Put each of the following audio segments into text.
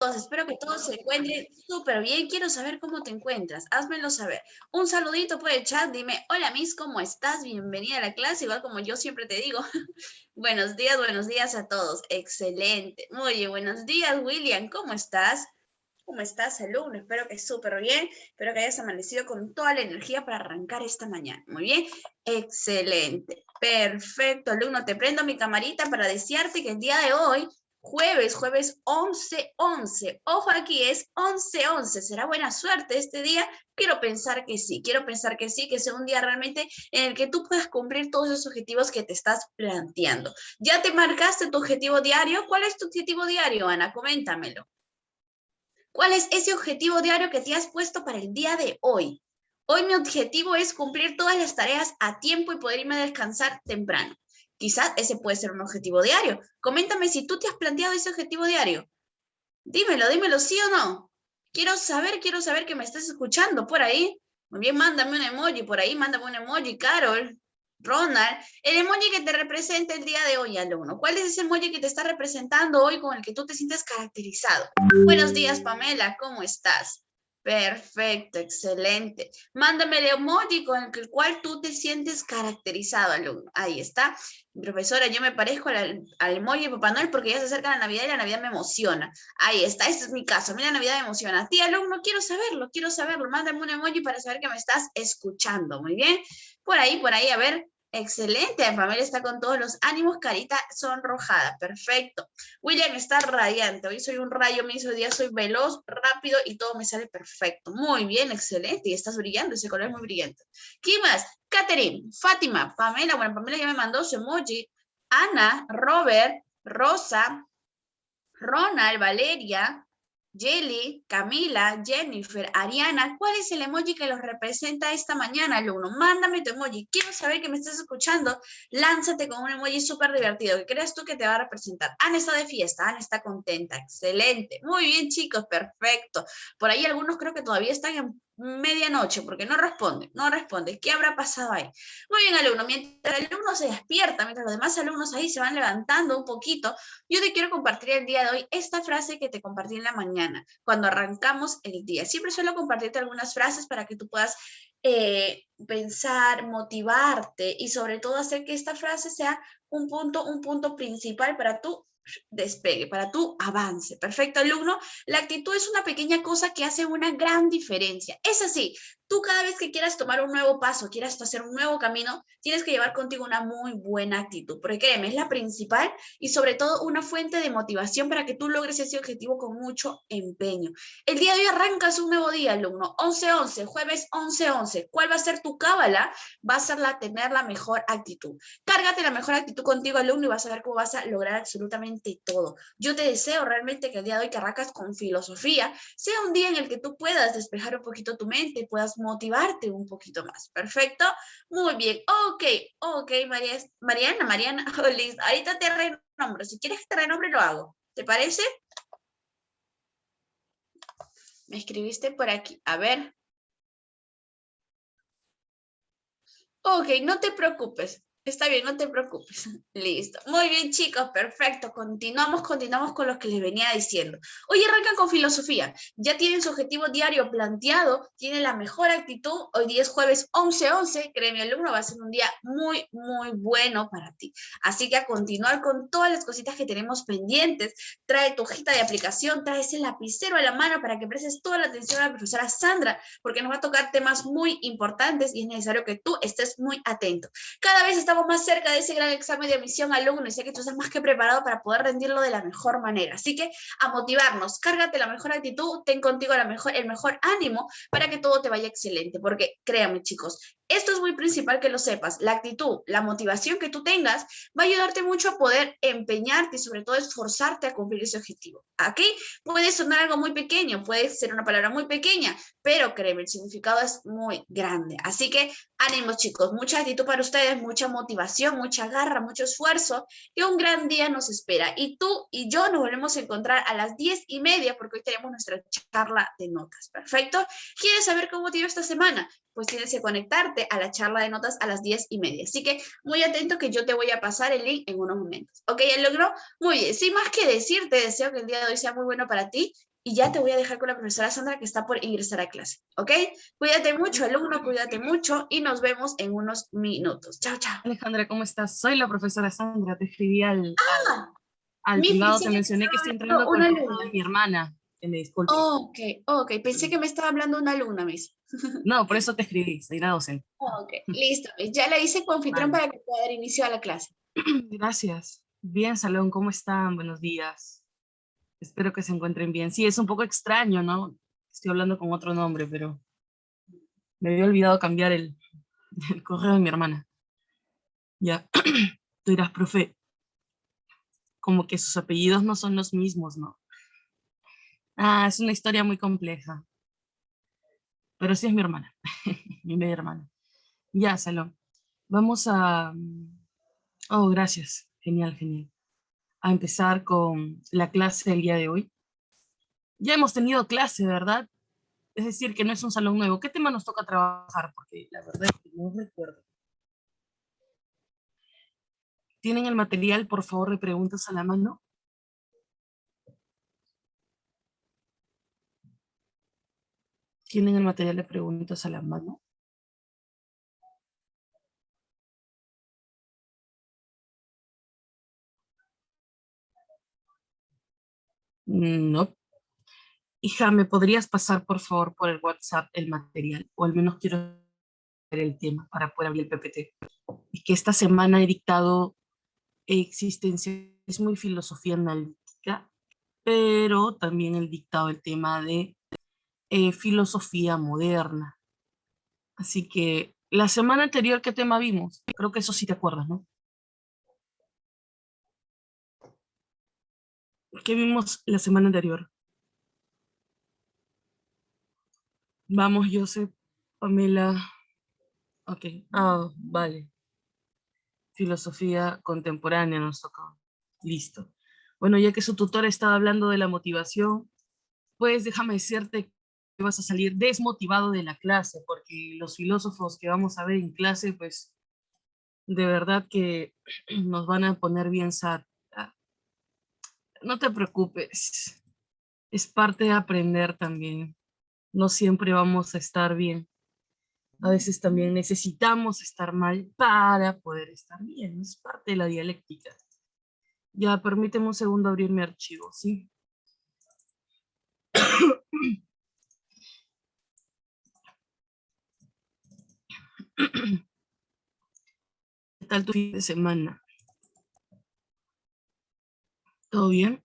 chicos, espero que todos se encuentren súper bien. Quiero saber cómo te encuentras. Házmelo saber. Un saludito por el chat. Dime, hola Miss, ¿cómo estás? Bienvenida a la clase, igual como yo siempre te digo. Buenos días a todos. Excelente. Muy bien, buenos días, William. ¿Cómo estás? ¿Cómo estás, alumno? Espero que súper bien. Espero que hayas amanecido con toda la energía para arrancar esta mañana. Muy bien. Excelente. Perfecto, alumno. Te prendo mi camarita para desearte que el día de hoy, jueves 11-11. Ojo aquí, es 11-11. ¿Será buena suerte este día? Quiero pensar que sí, que sea un día realmente en el que tú puedas cumplir todos esos objetivos que te estás planteando. ¿Ya te marcaste tu objetivo diario? ¿Cuál es tu objetivo diario, Ana? Coméntamelo. ¿Cuál es ese objetivo diario que te has puesto para el día de hoy? Hoy mi objetivo es cumplir todas las tareas a tiempo y poder irme a descansar temprano. Quizás ese puede ser un objetivo diario. Coméntame si tú te has planteado ese objetivo diario. Dímelo, ¿sí o no? Quiero saber que me estás escuchando por ahí. Muy bien, mándame un emoji por ahí, mándame un emoji, Carol, Ronald. El emoji que te representa el día de hoy, alumno. ¿Cuál es ese emoji que te está representando hoy con el que tú te sientes caracterizado? Buenos días, Pamela, ¿cómo estás? Perfecto, excelente. Mándame el emoji con el cual tú te sientes caracterizado, alumno. Ahí está. Profesora, yo me parezco al emoji de Papá Noel porque ya se acerca la Navidad y la Navidad me emociona. Ahí está, este es mi caso. A mí la Navidad me emociona. A ti, alumno, quiero saberlo. Mándame un emoji para saber que me estás escuchando. Muy bien. Por ahí, a ver. Excelente, Pamela está con todos los ánimos, carita sonrojada. Perfecto. William está radiante. Hoy soy un rayo, hoy día soy veloz, rápido y todo me sale perfecto. Muy bien, excelente. Y estás brillando, ese color es muy brillante. ¿Quién más? Catherine, Fátima, Pamela. Bueno, Pamela ya me mandó su emoji. Ana, Robert, Rosa, Ronald, Valeria, Jelly, Camila, Jennifer, Ariana. ¿Cuál es el emoji que los representa esta mañana, alumno? Mándame tu emoji. Quiero saber que me estás escuchando. Lánzate con un emoji súper divertido que creas tú que te va a representar. Ana está de fiesta, Ana está contenta. Excelente. Muy bien, chicos, perfecto. Por ahí algunos creo que todavía están en medianoche porque no responde. ¿Qué habrá pasado ahí? Muy bien, alumno. Mientras el alumno se despierta, mientras los demás alumnos ahí se van levantando un poquito, yo te quiero compartir el día de hoy esta frase que te compartí en la mañana, cuando arrancamos el día. Siempre suelo compartirte algunas frases para que tú puedas pensar, motivarte y sobre todo hacer que esta frase sea un punto principal para tu despegue, para tu avance. Perfecto, alumno. La actitud es una pequeña cosa que hace una gran diferencia. Es así, tú cada vez que quieras tomar un nuevo paso, quieras hacer un nuevo camino, tienes que llevar contigo una muy buena actitud, porque créeme, es la principal y sobre todo una fuente de motivación para que tú logres ese objetivo con mucho empeño. El día de hoy arrancas un nuevo día, alumno, 11-11, jueves 11-11. ¿Cuál va a ser tu cábala? Va a ser tener la mejor actitud. Cárgate la mejor actitud contigo, alumno, y vas a ver cómo vas a lograr absolutamente todo. Yo te deseo realmente que el día de hoy que arrancas con filosofía sea un día en el que tú puedas despejar un poquito tu mente, puedas motivarte un poquito más. ¿Perfecto? Muy bien. Ok, Mariana, oh, listo. Ahorita te renombro. Si quieres que te renombre, lo hago. ¿Te parece? Me escribiste por aquí. A ver. Ok, no te preocupes. Está bien, no te preocupes. Listo. Muy bien, chicos, perfecto. Continuamos con lo que les venía diciendo. Hoy arrancan con filosofía. Ya tienen su objetivo diario planteado, tienen la mejor actitud. Hoy día es jueves 11-11. Créeme, alumno, va a ser un día muy, muy bueno para ti. Así que a continuar con todas las cositas que tenemos pendientes. Trae tu hojita de aplicación, trae ese lapicero a la mano para que prestes toda la atención a la profesora Sandra, porque nos va a tocar temas muy importantes y es necesario que tú estés muy atento. Cada vez estamos más cerca de ese gran examen de admisión, alumno, y sé que tú estás más que preparado para poder rendirlo de la mejor manera. Así que a motivarnos, cárgate la mejor actitud, ten contigo el mejor ánimo para que todo te vaya excelente, porque créanme, chicos, esto es muy principal que lo sepas. La actitud, la motivación que tú tengas va a ayudarte mucho a poder empeñarte y sobre todo esforzarte a cumplir ese objetivo. Aquí puede sonar algo muy pequeño, puede ser una palabra muy pequeña, pero créeme, el significado es muy grande. Así que ánimo, chicos, mucha actitud para ustedes, mucha motivación, mucha garra, mucho esfuerzo, que un gran día nos espera. Y tú y yo nos volvemos a encontrar a las 10:30 porque hoy tenemos nuestra charla de notas. ¿Perfecto? ¿Quieres saber cómo te iba esta semana? Pues tienes que conectarte a la charla de notas a las 10:30. Así que muy atento que yo te voy a pasar el link en unos momentos. ¿Ok? ¿Ya logró? Muy bien. Sin más que decir, te deseo que el día de hoy sea muy bueno para ti y ya te voy a dejar con la profesora Sandra que está por ingresar a clase, ¿ok? Cuídate mucho, alumno, cuídate mucho y nos vemos en unos minutos. Chao, chao. Alejandra, ¿cómo estás? Soy la profesora Sandra, te escribí Ah, al Miss, privado, pensé te que me mencioné estaba que estoy hablando entrenando con una el papá de alumna. mi hermana, que me disculpes. Ok, ok, pensé que me estaba hablando una alumna, Miss. No, por eso te escribí, soy la docente. Ok, listo, Miss. Ya le hice confitrón Vale. para que pueda dar inicio a la clase. Gracias. Bien, Salón, ¿cómo están? Buenos días. Espero que se encuentren bien. Sí, es un poco extraño, ¿no? Estoy hablando con otro nombre, pero me había olvidado cambiar el correo de mi hermana. Ya, tú dirás, profe, como que sus apellidos no son los mismos, ¿no? Ah, es una historia muy compleja, pero sí es mi hermana, mi media hermana. Ya, Salón. Vamos a... Oh, gracias. Genial, genial. A empezar con la clase del día de hoy. Ya hemos tenido clase, ¿verdad? Es decir, que no es un salón nuevo. ¿Qué tema nos toca trabajar? Porque la verdad es que no recuerdo. ¿Tienen el material, por favor, de preguntas a la mano? ¿Tienen el material de preguntas a la mano? No. Hija, ¿me podrías pasar, por favor, por el WhatsApp el material? O al menos quiero ver el tema para poder abrir el PPT. Es que esta semana he dictado existencialismo y filosofía analítica, pero también he dictado el tema de filosofía moderna. Así que la semana anterior, ¿qué tema vimos? Creo que eso sí te acuerdas, ¿no? ¿Qué vimos la semana anterior? Vamos, Joseph, Pamela. Ok, vale. Filosofía contemporánea nos tocó. Listo. Bueno, ya que su tutor estaba hablando de la motivación, pues déjame decirte que vas a salir desmotivado de la clase, porque los filósofos que vamos a ver en clase, pues de verdad que nos van a poner bien sad. Ah, no te preocupes, es parte de aprender también. No siempre vamos a estar bien. A veces también necesitamos estar mal para poder estar bien. Es parte de la dialéctica. Ya, permíteme un segundo abrir mi archivo, ¿sí? ¿Qué tal tu fin de semana? ¿Todo bien?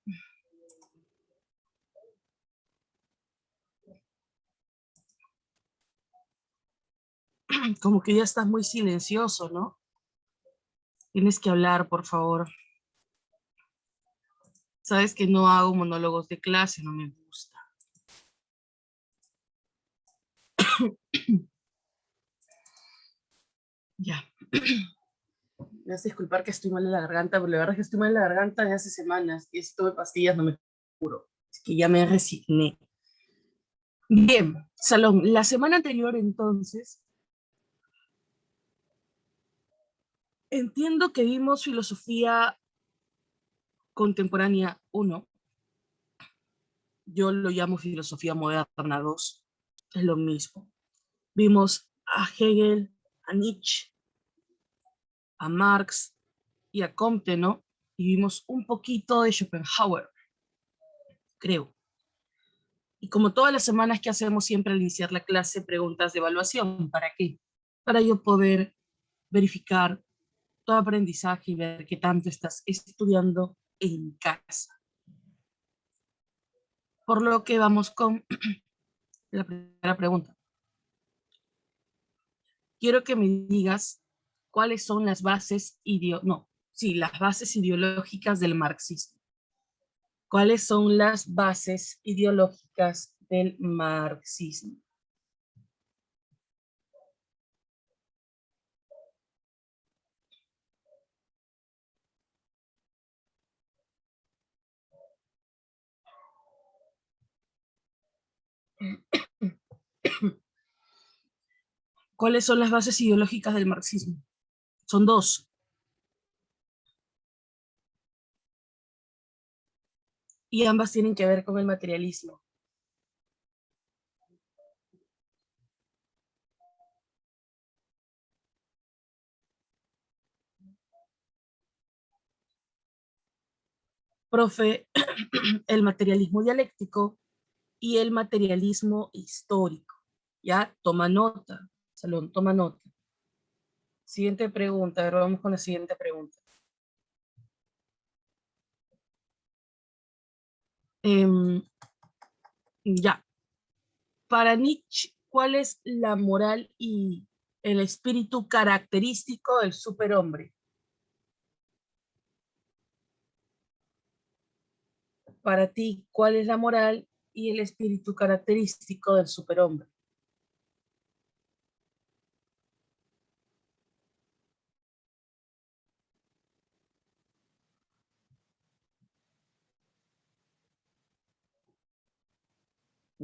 Como que ya estás muy silencioso, ¿no? Tienes que hablar, por favor. Sabes que no hago monólogos de clase, no me gusta. Ya. Me hace disculpar que estoy mal de la garganta, pero la verdad es que estoy mal de la garganta desde hace semanas y si tuve pastillas no me curo. Es que ya me resigné. Bien, Salón, la semana anterior entonces, entiendo que vimos filosofía contemporánea 1, yo lo llamo filosofía moderna 2, es lo mismo. Vimos a Hegel, a Nietzsche, a Marx y a Comte, ¿no? Y vimos un poquito de Schopenhauer, creo. Y como todas las semanas que hacemos siempre al iniciar la clase, preguntas de evaluación. ¿Para qué? Para yo poder verificar tu aprendizaje y ver qué tanto estás estudiando en casa. Por lo que vamos con la primera pregunta. Quiero que me digas cuáles son las bases las bases ideológicas del marxismo. ¿Cuáles son las bases ideológicas del marxismo? ¿Cuáles son las bases ideológicas del marxismo? Son dos. Y ambas tienen que ver con el materialismo. profe, el materialismo dialéctico y el materialismo histórico. ¿Ya? Toma nota, Salón, toma nota. Siguiente pregunta, ahora vamos con la siguiente pregunta. Ya. Para Nietzsche, ¿cuál es la moral y el espíritu característico del superhombre? Para ti, ¿cuál es la moral y el espíritu característico del superhombre?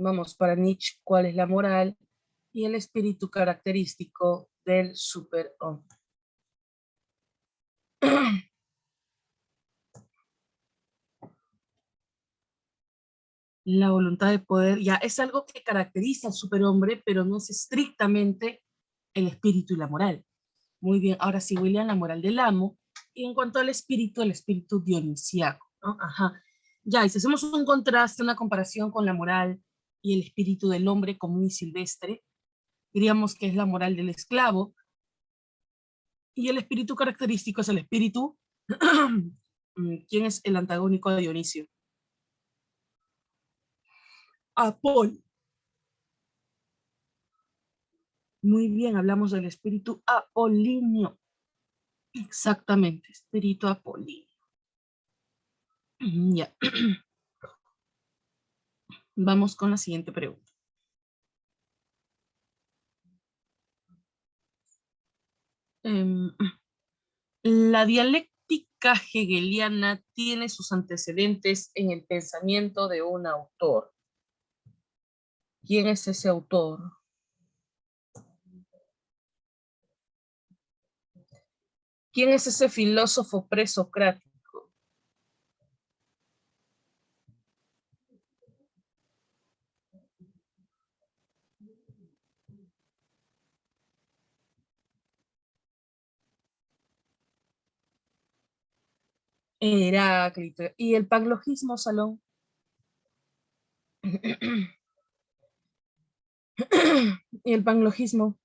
Vamos, para Nietzsche, ¿cuál es la moral y el espíritu característico del superhombre? La voluntad de poder, ya es algo que caracteriza al superhombre, pero no es estrictamente el espíritu y la moral. Muy bien, ahora sí, William, la moral del amo. Y en cuanto al espíritu, el espíritu dionisiaco, ¿no? Ajá. Ya, y si hacemos un contraste, una comparación con la moral y el espíritu del hombre común y silvestre, diríamos que es la moral del esclavo, y el espíritu característico es el espíritu. ¿Quién es el antagónico de Dionisio? Apolo. Muy bien, hablamos del espíritu apolíneo. Exactamente, espíritu apolíneo. Ya. Vamos con la siguiente pregunta. La dialéctica hegeliana tiene sus antecedentes en el pensamiento de un autor. ¿Quién es ese autor? ¿Quién es ese filósofo presocrático? Heráclito. ¿Y el paglogismo, Salón? ¿Y el paglogismo?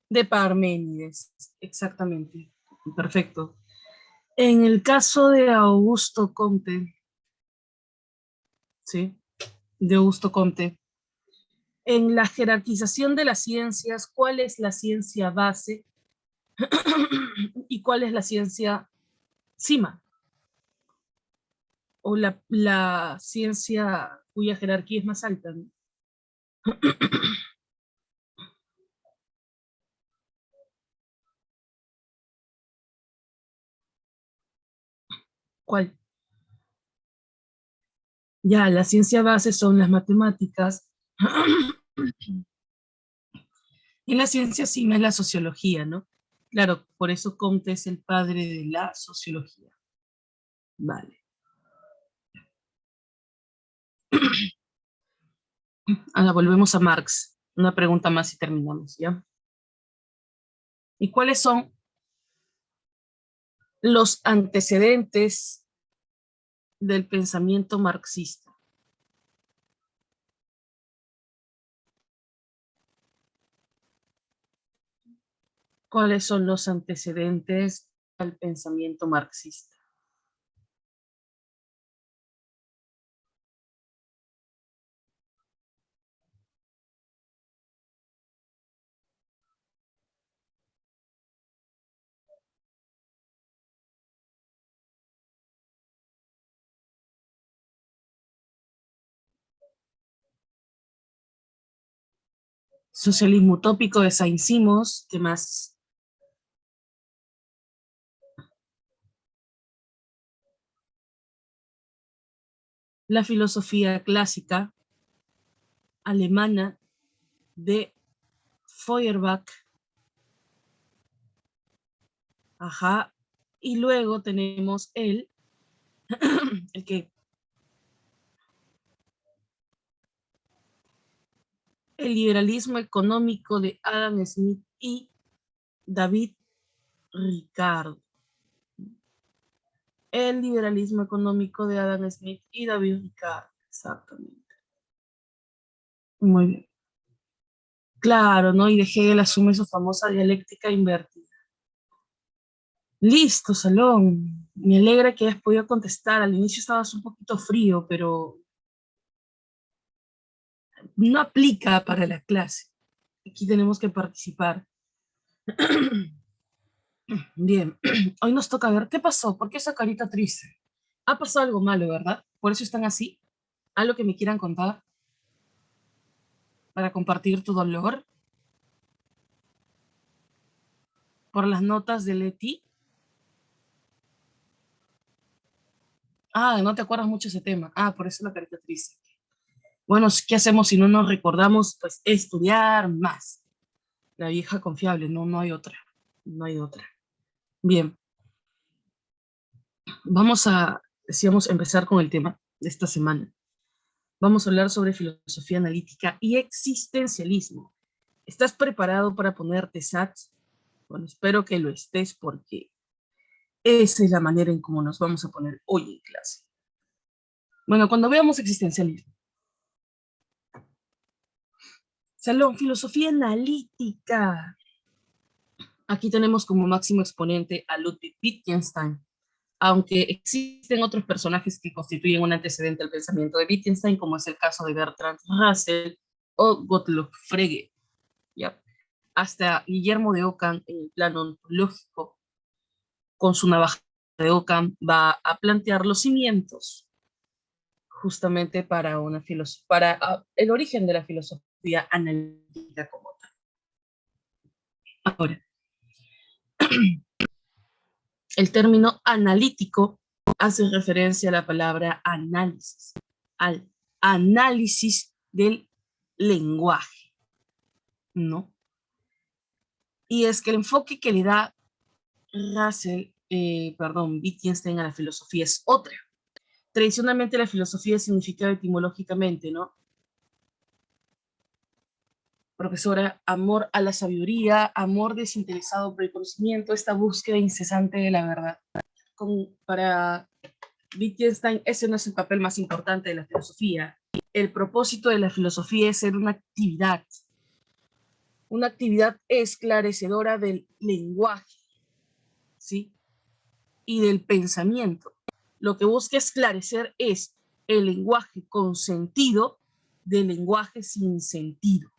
De Parménides, exactamente. Perfecto. En el caso de Augusto Comte, ¿sí? De Augusto Comte, en la jerarquización de las ciencias, ¿cuál es la ciencia base y cuál es la ciencia cima? O la ciencia cuya jerarquía es más alta, ¿no? ¿Cuál? Ya, la ciencia base son las matemáticas y la ciencia cima es la sociología, ¿no? Claro, por eso Comte es el padre de la sociología. Vale. Ahora volvemos a Marx. Una pregunta más y terminamos, ¿ya? ¿Y cuáles son los antecedentes del pensamiento marxista? ¿Cuáles son los antecedentes del pensamiento marxista? Socialismo utópico de Saint-Simons, ¿qué más? La filosofía clásica alemana de Feuerbach. Ajá. Y luego tenemos el que El liberalismo económico de Adam Smith y David Ricardo. El liberalismo económico de Adam Smith y David Ricardo. Exactamente. Muy bien. Claro, ¿no? Y de Hegel asume su famosa dialéctica invertida. Listo, Salón. Me alegra que hayas podido contestar. Al inicio estabas un poquito frío, pero no aplica para la clase. Aquí tenemos que participar. Bien, hoy nos toca ver qué pasó, por qué esa carita triste. Ha pasado algo malo, ¿verdad? Por eso están así. Algo que me quieran contar para compartir tu dolor por las notas de Leti. Ah, no te acuerdas mucho ese tema. Ah, por eso la carita triste. Bueno, ¿qué hacemos si no nos recordamos? Pues estudiar más. La vieja confiable, no, no hay otra. No hay otra. Bien, vamos a, decíamos, empezar con el tema de esta semana. Vamos a hablar sobre filosofía analítica y existencialismo. ¿Estás preparado para ponerte SATs? Bueno, espero que lo estés porque esa es la manera en cómo nos vamos a poner hoy en clase. Bueno, cuando veamos existencialismo. Salón, filosofía analítica. Aquí tenemos como máximo exponente a Ludwig Wittgenstein, aunque existen otros personajes que constituyen un antecedente al pensamiento de Wittgenstein, como es el caso de Bertrand Russell o Gottlob Frege, ¿ya? Hasta Guillermo de Ockham en el plano ontológico, con su navaja de Ockham, va a plantear los cimientos justamente para el origen de la filosofía analítica como tal. Ahora, el término analítico hace referencia a la palabra análisis, al análisis del lenguaje, ¿no? Y es que el enfoque que le da Wittgenstein a la filosofía es otra. Tradicionalmente la filosofía significaba etimológicamente, ¿no? Profesora, amor a la sabiduría, amor desinteresado por el conocimiento, esta búsqueda incesante de la verdad. Para Wittgenstein ese no es el papel más importante de la filosofía. El propósito de la filosofía es ser una actividad esclarecedora del lenguaje, ¿sí? Y del pensamiento. Lo que busca esclarecer es el lenguaje con sentido del lenguaje sin sentido.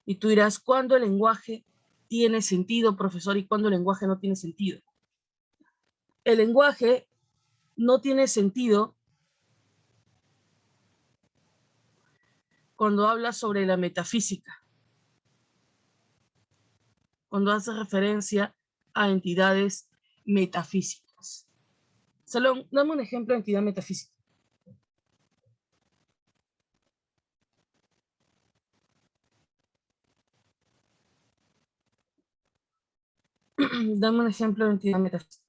Y tú dirás, ¿cuándo el lenguaje tiene sentido, profesor, y cuándo el lenguaje no tiene sentido? El lenguaje no tiene sentido cuando habla sobre la metafísica, cuando hace referencia a entidades metafísicas. Salón, dame un ejemplo de entidad metafísica. Dame un ejemplo de entidad metafísica.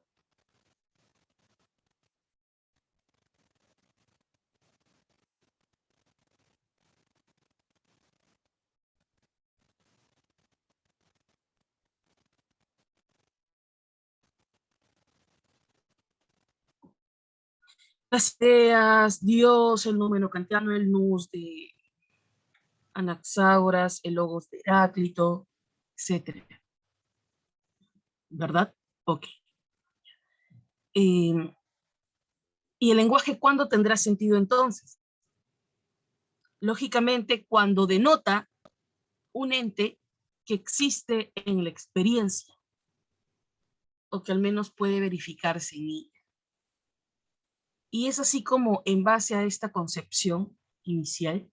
Las ideas, Dios, el número kantiano, el nous de Anaxágoras, el logos de Heráclito, etc. ¿Verdad? Ok. ¿Y el lenguaje cuándo tendrá sentido entonces? Lógicamente, cuando denota un ente que existe en la experiencia, o que al menos puede verificarse en ella. Y es así como, en base a esta concepción inicial,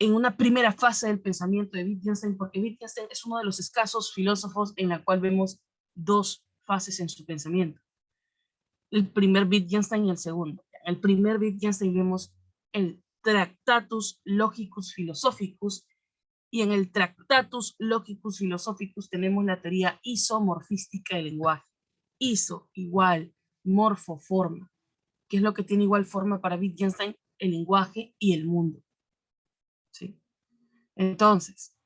en una primera fase del pensamiento de Wittgenstein, porque Wittgenstein es uno de los escasos filósofos en la cual vemos dos fases en su pensamiento. El primer Wittgenstein y el segundo. En el primer Wittgenstein vemos el Tractatus Logicus Philosophicus, y en el Tractatus Logicus Philosophicus tenemos la teoría isomorfística del lenguaje. Iso igual, morfo, forma. ¿Qué es lo que tiene igual forma para Wittgenstein? El lenguaje y el mundo. ¿sí? Entonces,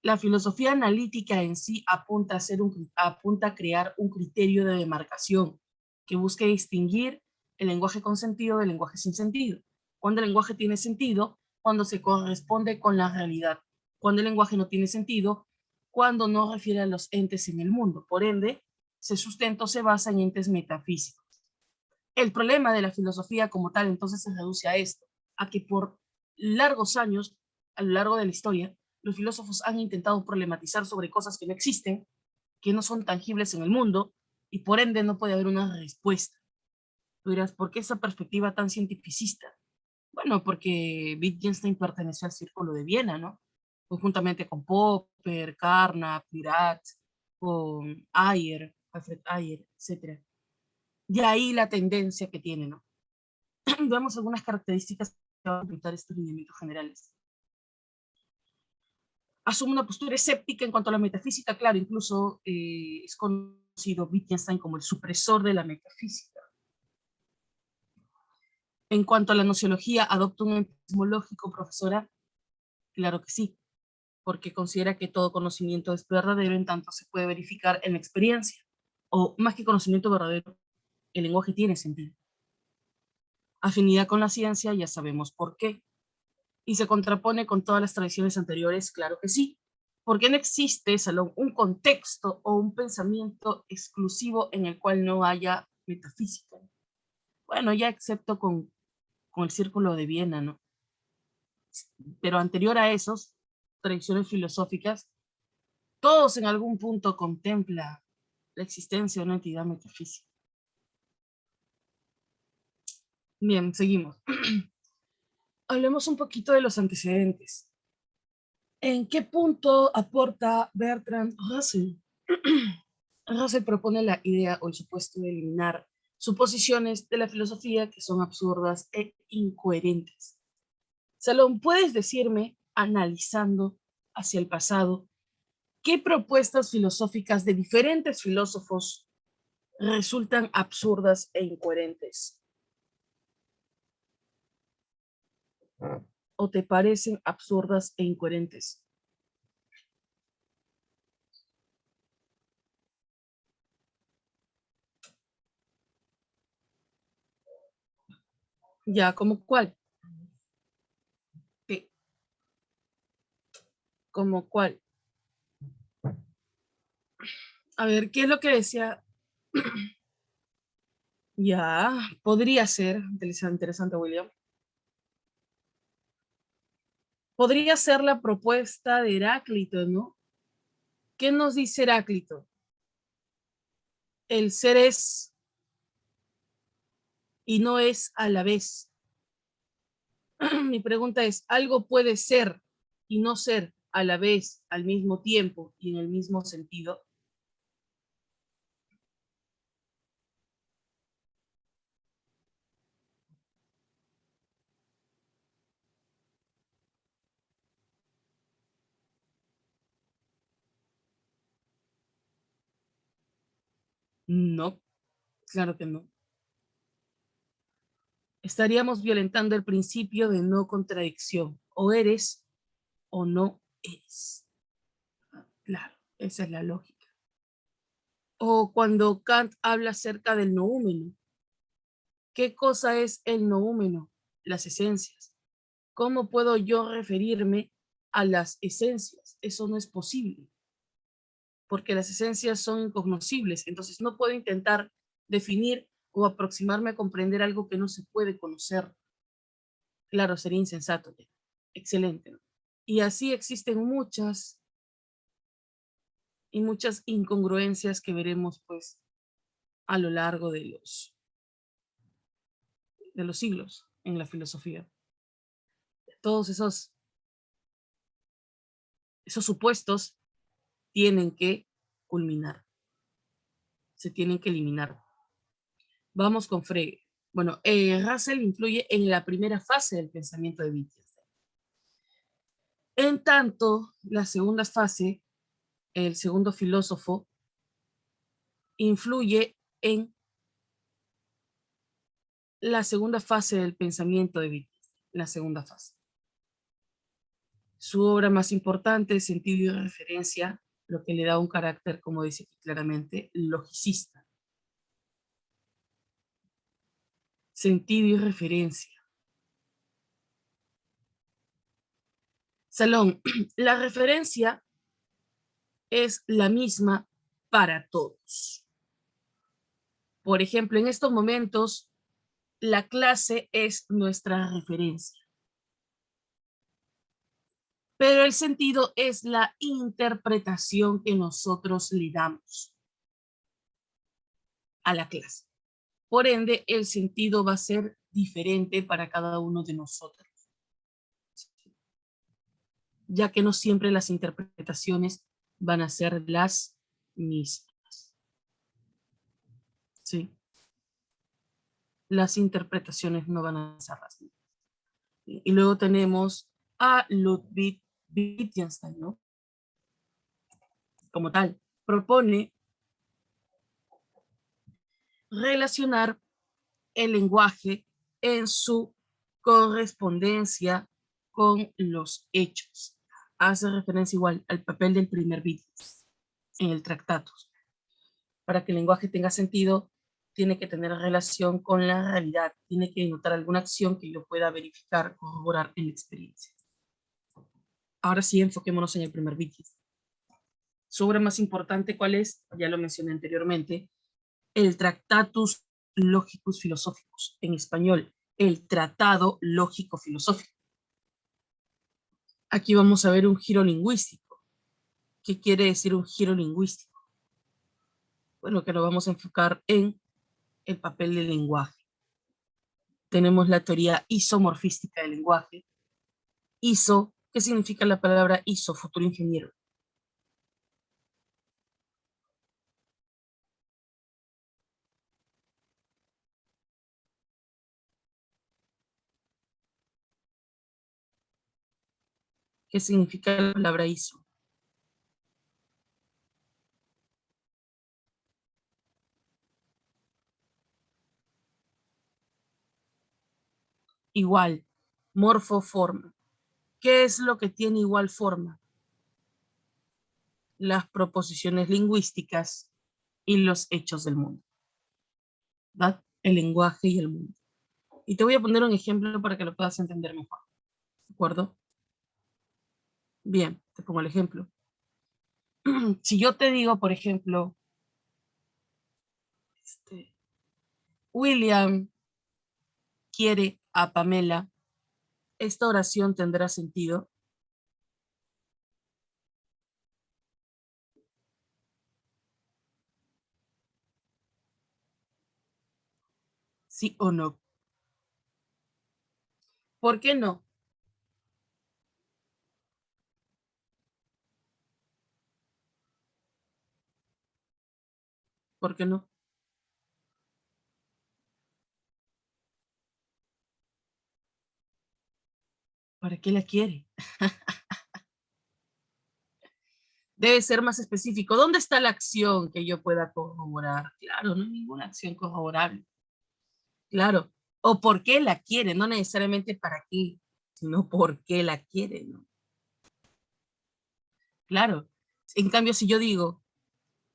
la filosofía analítica en sí apunta a crear un criterio de demarcación que busque distinguir el lenguaje con sentido del lenguaje sin sentido. Cuando el lenguaje tiene sentido, cuando se corresponde con la realidad. Cuando el lenguaje no tiene sentido, cuando no refiere a los entes en el mundo. Por ende, su sustento se basa en entes metafísicos. El problema de la filosofía como tal entonces se reduce a esto, a que por largos años, a lo largo de la historia, los filósofos han intentado problematizar sobre cosas que no existen, que no son tangibles en el mundo, y por ende no puede haber una respuesta. Tú dirás, ¿por qué esa perspectiva tan cientificista? Bueno, porque Wittgenstein perteneció al Círculo de Viena, ¿no? Conjuntamente con Popper, Carnap, Dirac, con Ayer, Alfred Ayer, etc. De ahí la tendencia que tiene, ¿no? Veamos algunas características que van a completar estos lineamientos generales. Asume una postura escéptica en cuanto a la metafísica, claro, incluso es conocido Wittgenstein como el supresor de la metafísica. En cuanto a la nociología, adopta un empirismo lógico, profesora, claro que sí, porque considera que todo conocimiento es verdadero en tanto se puede verificar en la experiencia, o más que conocimiento verdadero, el lenguaje tiene sentido. Afinidad con la ciencia, ya sabemos por qué. Y se contrapone con todas las tradiciones anteriores, claro que sí. Porque no existe, Salón, un contexto o un pensamiento exclusivo en el cual no haya metafísica. Bueno, ya excepto con el Círculo de Viena, ¿no? Pero anterior a esos, tradiciones filosóficas, todos en algún punto contempla la existencia de una entidad metafísica. Bien, seguimos. Hablemos un poquito de los antecedentes. ¿En qué punto aporta Bertrand Russell? Russell propone la idea o el supuesto de eliminar suposiciones de la filosofía que son absurdas e incoherentes. Salón, ¿puedes decirme, analizando hacia el pasado, qué propuestas filosóficas de diferentes filósofos resultan absurdas e incoherentes? ¿O te parecen absurdas e incoherentes? Ya, ¿como cuál? ¿Qué? ¿Como cuál? A ver, ¿qué es lo que decía? Ya, podría ser interesante, William. Podría ser la propuesta de Heráclito, ¿no? ¿Qué nos dice Heráclito? El ser es y no es a la vez. Mi pregunta es, ¿algo puede ser y no ser a la vez, al mismo tiempo y en el mismo sentido? No, claro que no. Estaríamos violentando el principio de no contradicción. O eres o no eres. Claro, esa es la lógica. O cuando Kant habla acerca del noúmeno. ¿Qué cosa es el noúmeno? Las esencias. ¿Cómo puedo yo referirme a las esencias? Eso no es posible, porque las esencias son incognoscibles. Entonces no puedo intentar definir o aproximarme a comprender algo que no se puede conocer. Claro, sería insensato. Excelente, ¿no? Y así existen muchas y muchas incongruencias que veremos pues a lo largo de los siglos en la filosofía. Todos esos supuestos tienen que culminar, se tienen que eliminar. Vamos con Frege. Bueno, Russell influye en la primera fase del pensamiento de Wittgenstein. En tanto, la segunda fase, el segundo filósofo, influye en la segunda fase del pensamiento de Wittgenstein, la segunda fase. Su obra más importante es Sentido y Referencia, lo que le da un carácter, como dice aquí claramente, logicista. Sentido y referencia. Salón, la referencia es la misma para todos. Por ejemplo, en estos momentos, la clase es nuestra referencia. Pero el sentido es la interpretación que nosotros le damos a la clase. Por ende, el sentido va a ser diferente para cada uno de nosotros, ya que no siempre las interpretaciones van a ser las mismas. ¿Sí? Las interpretaciones no van a ser las mismas. Y luego tenemos a Ludwig Wittgenstein, ¿no? Como tal, propone relacionar el lenguaje en su correspondencia con los hechos. Hace referencia igual al papel del primer Wittgenstein en el Tractatus. Para que el lenguaje tenga sentido, tiene que tener relación con la realidad, tiene que denotar alguna acción que yo pueda verificar, corroborar en la experiencia. Ahora sí, enfoquémonos en el primer Wittgenstein. Su obra más importante, ¿cuál es? Ya lo mencioné anteriormente, el Tractatus Logicus Philosophicus, en español, el Tratado Lógico Filosófico. Aquí vamos a ver un giro lingüístico. ¿Qué quiere decir un giro lingüístico? Bueno, que lo vamos a enfocar en el papel del lenguaje. Tenemos la teoría isomorfística del lenguaje. Iso, ¿qué significa la palabra iso? Futuro ingeniero. ¿Qué significa la palabra iso? Igual, morfoforma. ¿Qué es lo que tiene igual forma? Las proposiciones lingüísticas y los hechos del mundo. ¿Verdad? El lenguaje y el mundo. Y te voy a poner un ejemplo para que lo puedas entender mejor. ¿De acuerdo? Bien, te pongo el ejemplo. Si yo te digo, por ejemplo, William quiere a Pamela, ¿esta oración tendrá sentido? ¿Sí o no? ¿Por qué no? ¿Por qué no? ¿Para qué la quiere? Debe ser más específico. ¿Dónde está la acción que yo pueda corroborar? Claro, no hay ninguna acción corroborable. Claro. ¿O por qué la quiere? No necesariamente para qué, sino por qué la quiere, ¿no? Claro. En cambio, si yo digo,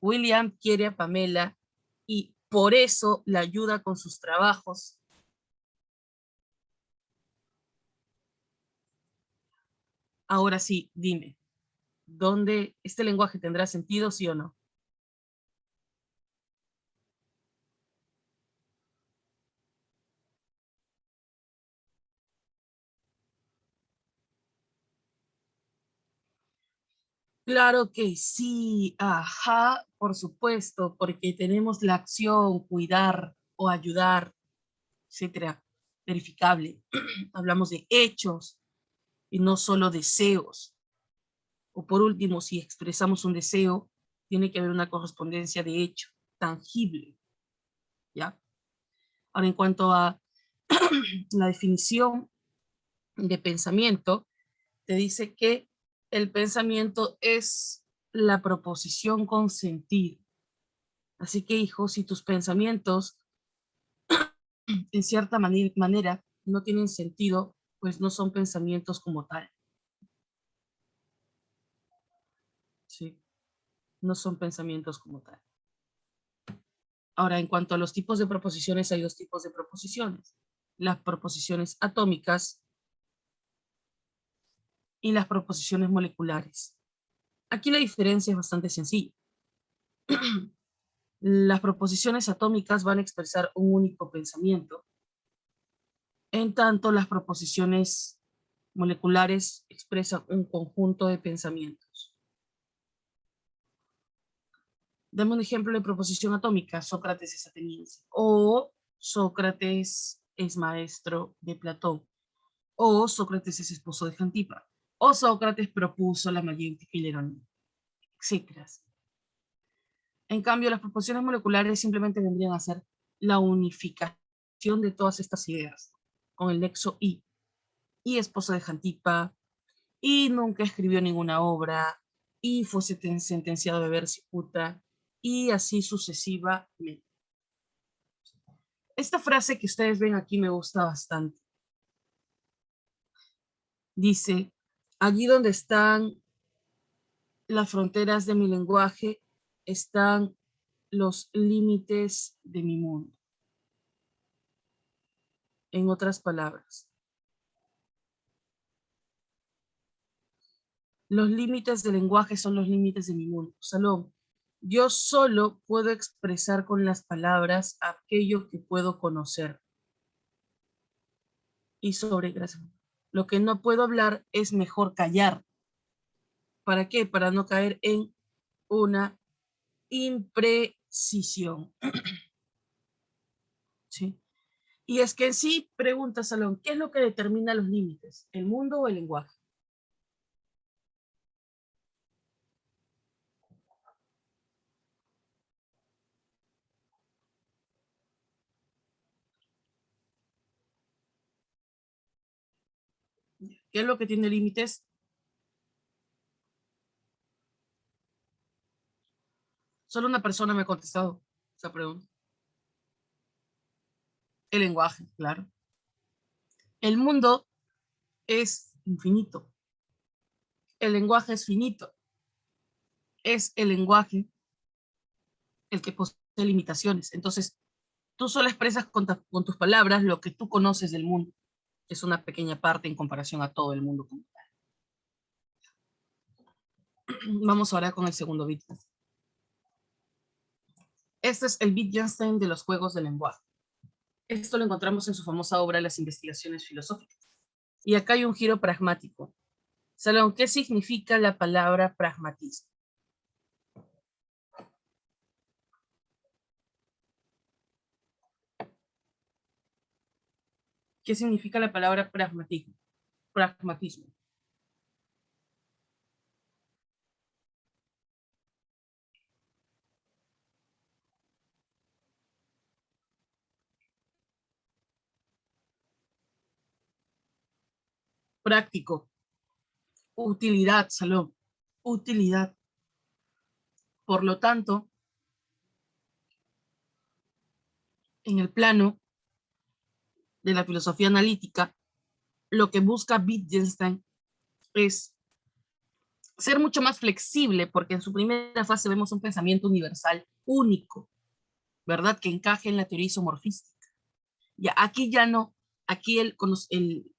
William quiere a Pamela y por eso la ayuda con sus trabajos. Ahora sí, dime, ¿dónde este lenguaje tendrá sentido, sí o no? Claro que sí, ajá, por supuesto, porque tenemos la acción, cuidar o ayudar, etcétera, verificable. Hablamos de hechos y no solo deseos. O por último, si expresamos un deseo, tiene que haber una correspondencia de hecho, tangible, ¿ya? Ahora, en cuanto a la definición de pensamiento, te dice que el pensamiento es la proposición con sentido. Así que, hijo, si tus pensamientos en cierta manera no tienen sentido, pues no son pensamientos como tal. no son pensamientos como tal. Ahora, en cuanto a los tipos de proposiciones, hay dos tipos de proposiciones. Las proposiciones atómicas y las proposiciones moleculares. Aquí la diferencia es bastante sencilla. Las proposiciones atómicas van a expresar un único pensamiento, en tanto las proposiciones moleculares expresan un conjunto de pensamientos. Dame un ejemplo de proposición atómica. Sócrates es ateniense. O Sócrates es maestro de Platón. O Sócrates es esposo de Jantipa. O Sócrates propuso la mayéutica y la ironía, etc. En cambio, las proposiciones moleculares simplemente vendrían a ser la unificación de todas estas ideas, con el nexo y. Y esposo de Jantipa, y nunca escribió ninguna obra, y fue sentenciado de Versiputa, y así sucesivamente. Esta frase que ustedes ven aquí me gusta bastante. Dice, allí donde están las fronteras de mi lenguaje, están los límites de mi mundo. En otras palabras, los límites del lenguaje son los límites de mi mundo. Salón, yo solo puedo expresar con las palabras aquello que puedo conocer. Y sobre lo que no puedo hablar es mejor callar. ¿Para qué? Para no caer en una imprecisión. ¿Sí? Y es que en sí, pregunta Salón, ¿qué es lo que determina los límites? ¿El mundo o el lenguaje? ¿Qué es lo que tiene límites? Solo una persona me ha contestado esa pregunta. El lenguaje, claro. El mundo es infinito. El lenguaje es finito. Es el lenguaje el que posee limitaciones. Entonces, tú solo expresas con tus palabras lo que tú conoces del mundo. Es una pequeña parte en comparación a todo el mundo como tal. Vamos ahora con el segundo bit. Este es el Wittgenstein de los juegos del lenguaje. Esto lo encontramos en su famosa obra Las investigaciones filosóficas. Y acá hay un giro pragmático. Salón, ¿qué significa la palabra pragmatismo? ¿Qué significa la palabra pragmatismo? Pragmatismo. Práctico. Utilidad, Salón. Utilidad. Por lo tanto, en el plano de la filosofía analítica, lo que busca Wittgenstein es ser mucho más flexible, porque en su primera fase vemos un pensamiento universal único, ¿verdad? Que encaje en la teoría isomorfística. Ya, aquí ya no, aquí el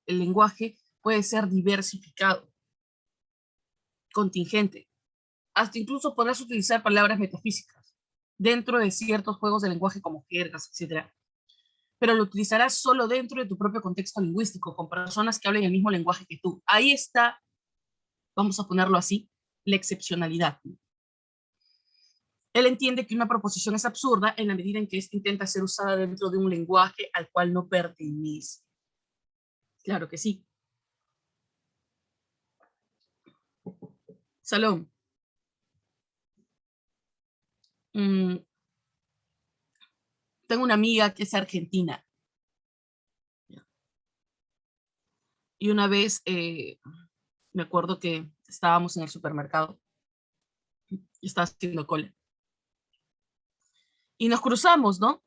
lenguaje puede ser diversificado, contingente. Hasta incluso podrás utilizar palabras metafísicas dentro de ciertos juegos de lenguaje como jergas, etcétera. Pero lo utilizarás solo dentro de tu propio contexto lingüístico, con personas que hablen el mismo lenguaje que tú. Ahí está, vamos a ponerlo así, la excepcionalidad. Él entiende que una proposición es absurda en la medida en que ésta intenta ser usada dentro de un lenguaje al cual no pertenece. Claro que sí. Salón. Tengo una amiga que es argentina. Y una vez me acuerdo que estábamos en el supermercado y estaba haciendo cola. Y nos cruzamos, ¿no?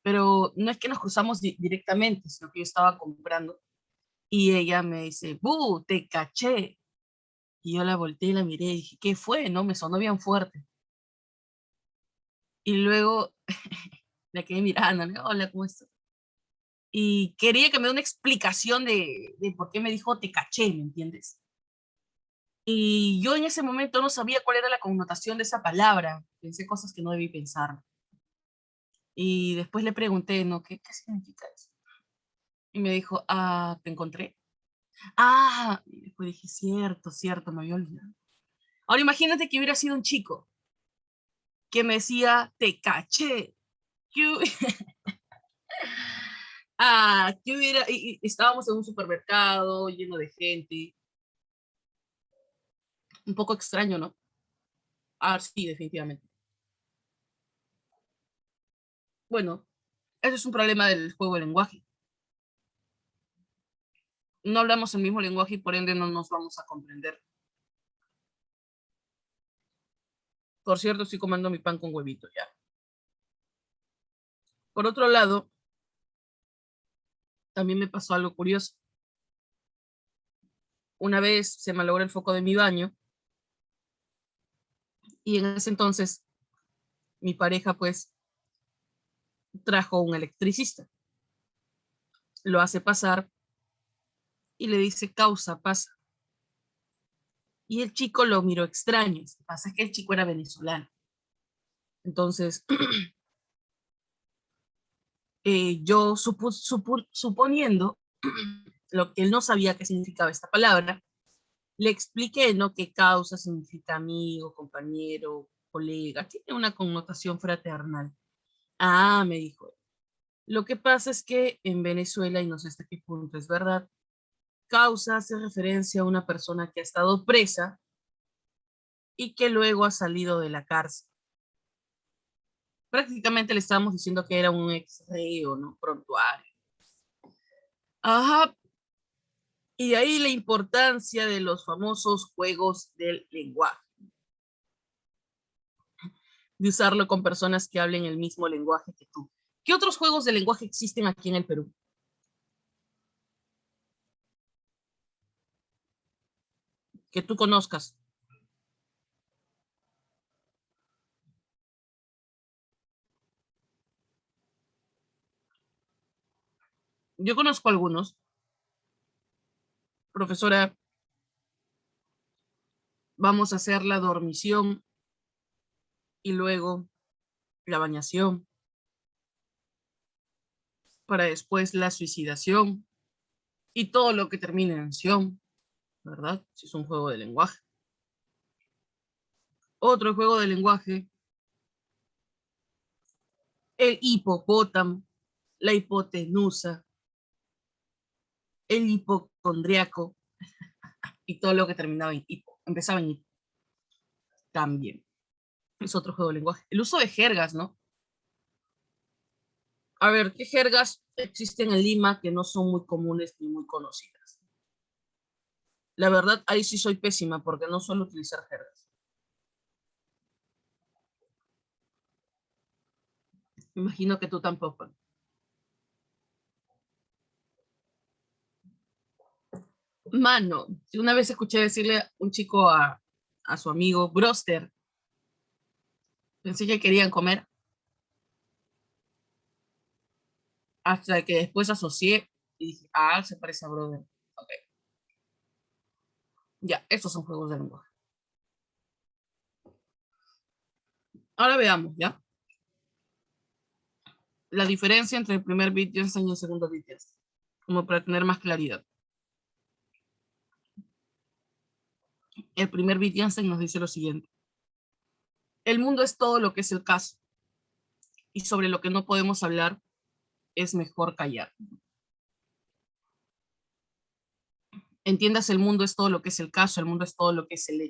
Pero no es que nos cruzamos directamente, sino que yo estaba comprando. Y ella me dice, ¡bu! Te caché. Y yo la volteé y la miré y dije, ¿qué fue? No, me sonó bien fuerte. Y luego la quedé mirando, ¿no? Hola, ¿cómo estás? Y quería que me dé una explicación de por qué me dijo te caché, ¿me entiendes? Y yo en ese momento no sabía cuál era la connotación de esa palabra. Pensé cosas que no debí pensar. Y después le pregunté, ¿no? ¿Qué significa eso? Y me dijo, ah, te encontré. Ah, y después dije, cierto, cierto, me había olvidado. Ahora imagínate que hubiera sido un chico que me decía, te caché. Que hubiera, y estábamos en un supermercado lleno de gente, un poco extraño, ¿no? Ah, sí, definitivamente. Bueno, ese es un problema del juego de lenguaje. No hablamos el mismo lenguaje y por ende no nos vamos a comprender. Por cierto, estoy comiendo mi pan con huevito ya. Por otro lado, también me pasó algo curioso. Una vez se malogró el foco de mi baño y en ese entonces mi pareja pues trajo un electricista. Lo hace pasar y le dice, causa, pasa. Y el chico lo miró extraño. Lo que pasa es que el chico era venezolano. Entonces, yo suponiendo lo que él no sabía qué significaba esta palabra, le expliqué, ¿no? Que causa significa amigo, compañero, colega, tiene una connotación fraternal. Ah, me dijo. Lo que pasa es que en Venezuela, y no sé hasta qué punto es verdad, causa hace referencia a una persona que ha estado presa y que luego ha salido de la cárcel. Prácticamente le estábamos diciendo que era un ex-reo, ¿no? Prontuario. Ajá. Y de ahí la importancia de los famosos juegos del lenguaje, de usarlo con personas que hablen el mismo lenguaje que tú. ¿Qué otros juegos de lenguaje existen aquí en el Perú? Que tú conozcas. Yo conozco algunos. Profesora, vamos a hacer la dormición y luego la bañación, para después la suicidación y todo lo que termine en ción, ¿verdad? Si es un juego de lenguaje. Otro juego de lenguaje, el hipopótamo, la hipotenusa, el hipocondriaco y todo lo que terminaba en hipo, empezaba en hipo también. Es otro juego de lenguaje. El uso de jergas, ¿no? A ver, ¿qué jergas existen en Lima que no son muy comunes ni muy conocidas? La verdad, ahí sí soy pésima porque no suelo utilizar jergas. Me imagino que tú tampoco. Mano, una vez escuché decirle a un chico a su amigo Broster, pensé que querían comer, hasta que después asocié y dije, ah, se parece a brother. Ok, ya, estos son juegos de lenguaje. Ahora veamos, ¿ya? La diferencia entre el primer Wittgenstein y el segundo Wittgenstein, como para tener más claridad. El primer Wittgenstein nos dice lo siguiente. El mundo es todo lo que es el caso, y sobre lo que no podemos hablar es mejor callar. Entiendas, el mundo es todo lo que es el caso, el mundo es todo lo que es el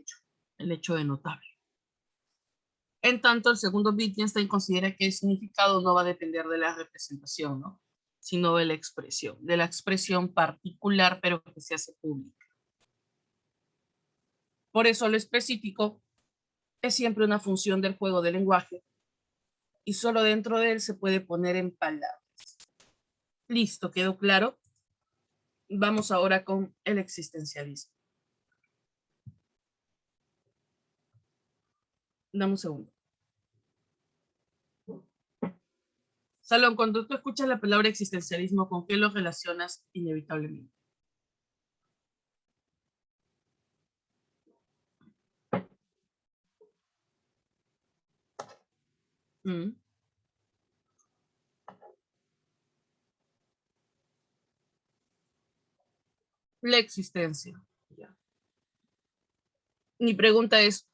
hecho de notable. En tanto, el segundo Wittgenstein considera que el significado no va a depender de la representación, ¿no? Sino de la expresión particular, pero que se hace pública. Por eso lo específico es siempre una función del juego del lenguaje y solo dentro de él se puede poner en palabras. Listo, ¿quedó claro? Vamos ahora con el existencialismo. Dame un segundo. Salón, cuando tú escuchas la palabra existencialismo, ¿con qué lo relacionas inevitablemente? Mm. La existencia. Ya. Mi pregunta es,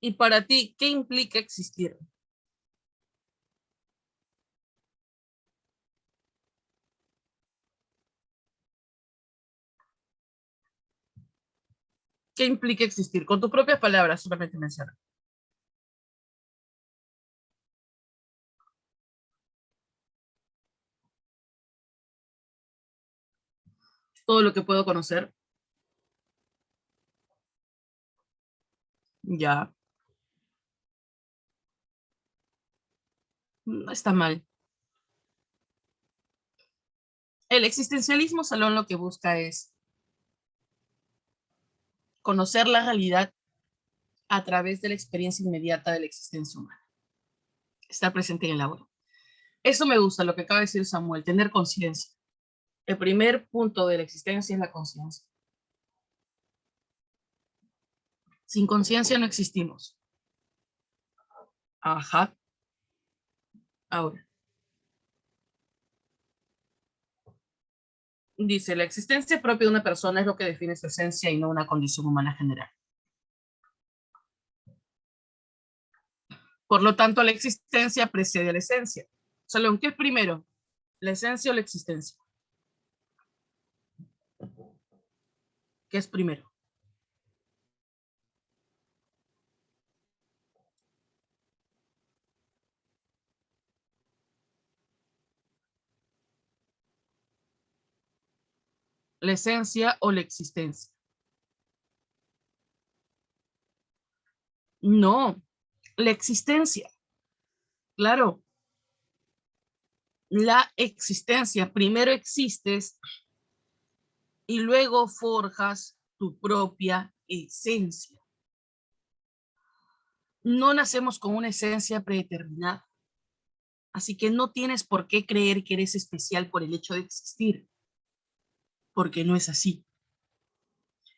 ¿y para ti qué implica existir? ¿Qué implica existir? Con tus propias palabras, solamente menciona. Todo lo que puedo conocer. Ya. No está mal. El existencialismo, Salón, lo que busca es conocer la realidad a través de la experiencia inmediata de la existencia humana. Estar presente en el ahora. Eso me gusta, lo que acaba de decir Samuel, tener conciencia. El primer punto de la existencia es la conciencia. Sin conciencia no existimos. Ajá. Ahora, dice, la existencia propia de una persona es lo que define su esencia y no una condición humana general. Por lo tanto, la existencia precede a la esencia. Salón, ¿qué es primero? ¿La esencia o la existencia? ¿Qué es primero? ¿La esencia o la existencia? No, la existencia. Claro, la existencia. Primero existes y luego forjas tu propia esencia. No nacemos con una esencia predeterminada, así que no tienes por qué creer que eres especial por el hecho de existir, porque no es así.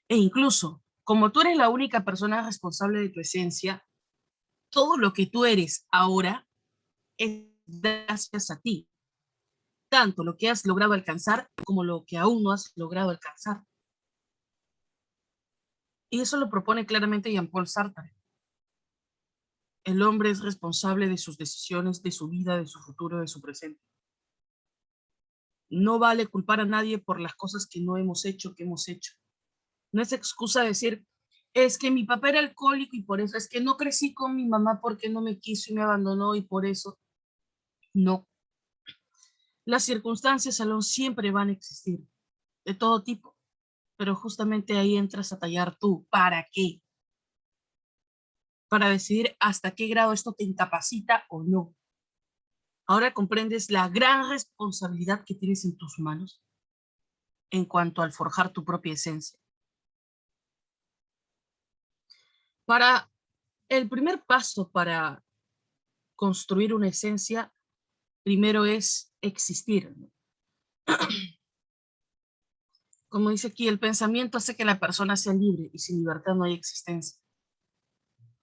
E incluso, como tú eres la única persona responsable de tu esencia, todo lo que tú eres ahora es gracias a ti, tanto lo que has logrado alcanzar como lo que aún no has logrado alcanzar. Y eso lo propone claramente Jean-Paul Sartre. El hombre es responsable de sus decisiones, de su vida, de su futuro, de su presente. No vale culpar a nadie por las cosas que no hemos hecho, que hemos hecho. No es excusa decir, es que mi papá era alcohólico y por eso, es que no crecí con mi mamá porque no me quiso y me abandonó y por eso. No. Las circunstancias, Salón, siempre van a existir, de todo tipo, pero justamente ahí entras a tallar tú. ¿Para qué? Para decidir hasta qué grado esto te incapacita o no. Ahora comprendes la gran responsabilidad que tienes en tus manos en cuanto al forjar tu propia esencia. Para el primer paso para construir una esencia, primero es existir. Como dice aquí, el pensamiento hace que la persona sea libre y sin libertad no hay existencia.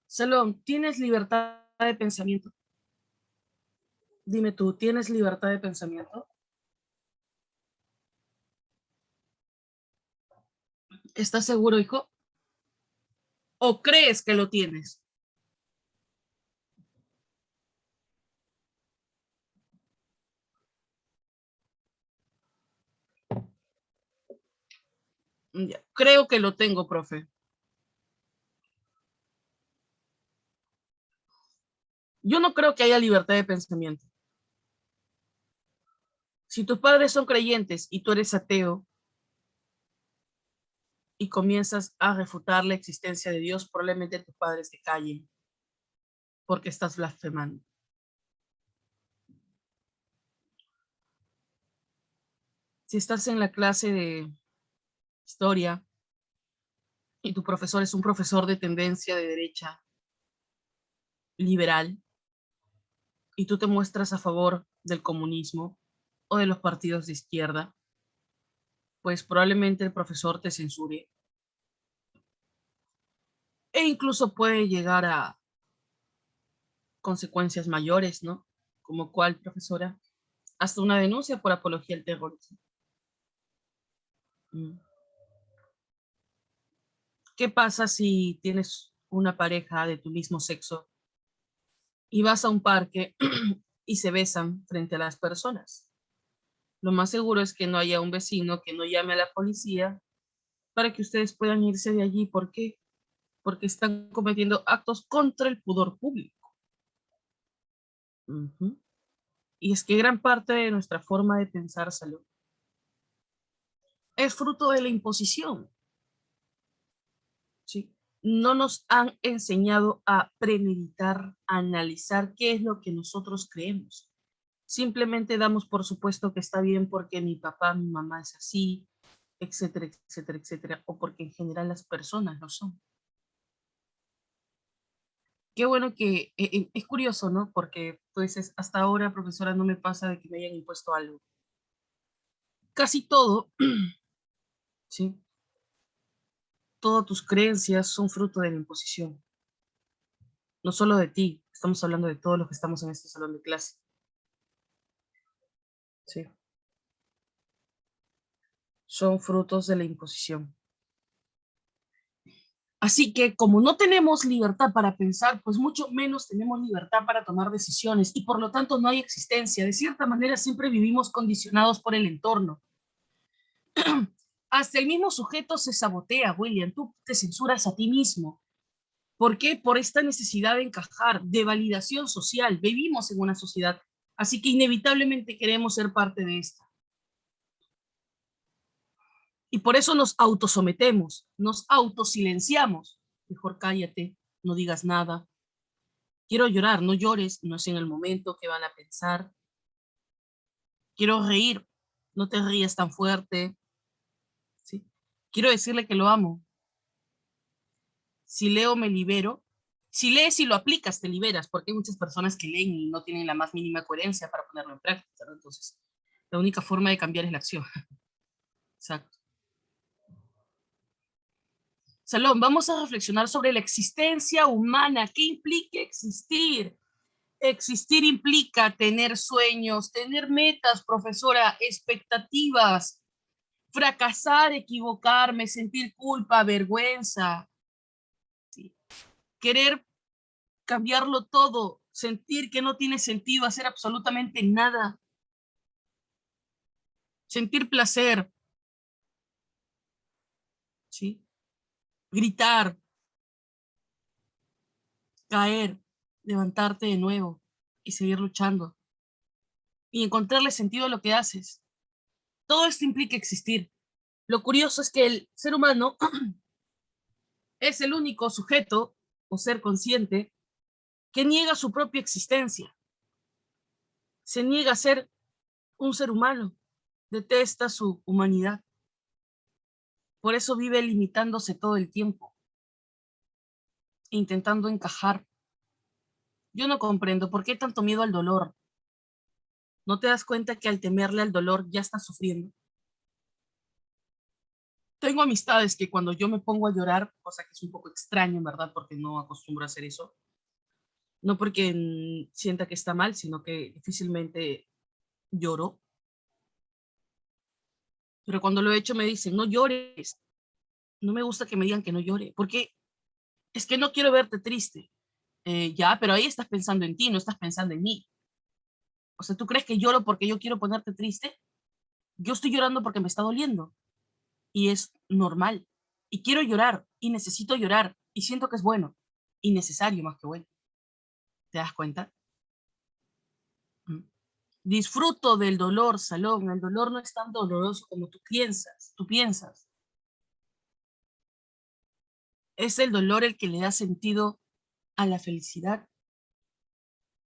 Salón, ¿tienes libertad de pensamiento? Dime tú, ¿tienes libertad de pensamiento? ¿Estás seguro, hijo? ¿O crees que lo tienes? Ya, creo que lo tengo, profe. Yo no creo que haya libertad de pensamiento. Si tus padres son creyentes y tú eres ateo y comienzas a refutar la existencia de Dios, probablemente tus padres te callen porque estás blasfemando. Si estás en la clase de historia y tu profesor es un profesor de tendencia de derecha, liberal, y tú te muestras a favor del comunismo o de los partidos de izquierda, pues probablemente el profesor te censure e incluso puede llegar a consecuencias mayores, ¿no? Como cuál, profesora, hasta una denuncia por apología al terrorismo. Mm. ¿Qué pasa si tienes una pareja de tu mismo sexo y vas a un parque y se besan frente a las personas? Lo más seguro es que no haya un vecino que no llame a la policía para que ustedes puedan irse de allí. ¿Por qué? Porque están cometiendo actos contra el pudor público. Uh-huh. Y es que gran parte de nuestra forma de pensar, Salud, es fruto de la imposición. ¿Sí? No nos han enseñado a premeditar, a analizar qué es lo que nosotros creemos. Simplemente damos por supuesto que está bien porque mi papá, mi mamá es así, etcétera, etcétera, etcétera, o porque en general las personas lo son. Qué bueno que es curioso, ¿no? Porque tú dices, hasta ahora, profesora, no me pasa de que me hayan impuesto algo. Casi todo, ¿sí? Todas tus creencias son fruto de la imposición. No solo de ti, estamos hablando de todos los que estamos en este salón de clase. ¿Sí? Son frutos de la imposición. Así que como no tenemos libertad para pensar, pues mucho menos tenemos libertad para tomar decisiones y por lo tanto no hay existencia. De cierta manera siempre vivimos condicionados por el entorno. Hasta el mismo sujeto se sabotea, William. Tú te censuras a ti mismo. ¿Por qué? Por esta necesidad de encajar, de validación social. Vivimos en una sociedad, así que inevitablemente queremos ser parte de esta. Y por eso nos autosometemos, nos autosilenciamos. Mejor cállate, no digas nada. Quiero llorar, no llores, no es en el momento que van a pensar. Quiero reír, no te rías tan fuerte. ¿Sí? Quiero decirle que lo amo. Si leo, me libero. Si lees y lo aplicas, te liberas, porque hay muchas personas que leen y no tienen la más mínima coherencia para ponerlo en práctica, ¿no? Entonces, la única forma de cambiar es la acción. Exacto. Salón, vamos a reflexionar sobre la existencia humana. ¿Qué implica existir? Existir implica tener sueños, tener metas, profesora, expectativas, fracasar, equivocarme, sentir culpa, vergüenza, ¿sí? Querer cambiarlo todo, sentir que no tiene sentido hacer absolutamente nada, sentir placer, ¿sí? Gritar, caer, levantarte de nuevo y seguir luchando y encontrarle sentido a lo que haces. Todo esto implica existir. Lo curioso es que el ser humano es el único sujeto o ser consciente que niega su propia existencia. Se niega a ser un ser humano, detesta su humanidad. Por eso vive limitándose todo el tiempo, intentando encajar. Yo no comprendo por qué tanto miedo al dolor. ¿No te das cuenta que al temerle al dolor ya estás sufriendo? Tengo amistades que cuando yo me pongo a llorar, cosa que es un poco extraño, en verdad, porque no acostumbro a hacer eso, no porque sienta que está mal, sino que difícilmente lloro, pero cuando lo he hecho me dicen, no llores, no me gusta que me digan que no llore, porque es que no quiero verte triste. Ya, pero ahí estás pensando en ti, no estás pensando en mí. O sea, ¿tú crees que lloro porque yo quiero ponerte triste? Yo estoy llorando porque me está doliendo y es normal. Y quiero llorar y necesito llorar y siento que es bueno y necesario más que bueno. ¿Te das cuenta? Mm. Disfruto del dolor, Salón. El dolor no es tan doloroso como tú piensas. Tú piensas. Es el dolor el que le da sentido a la felicidad.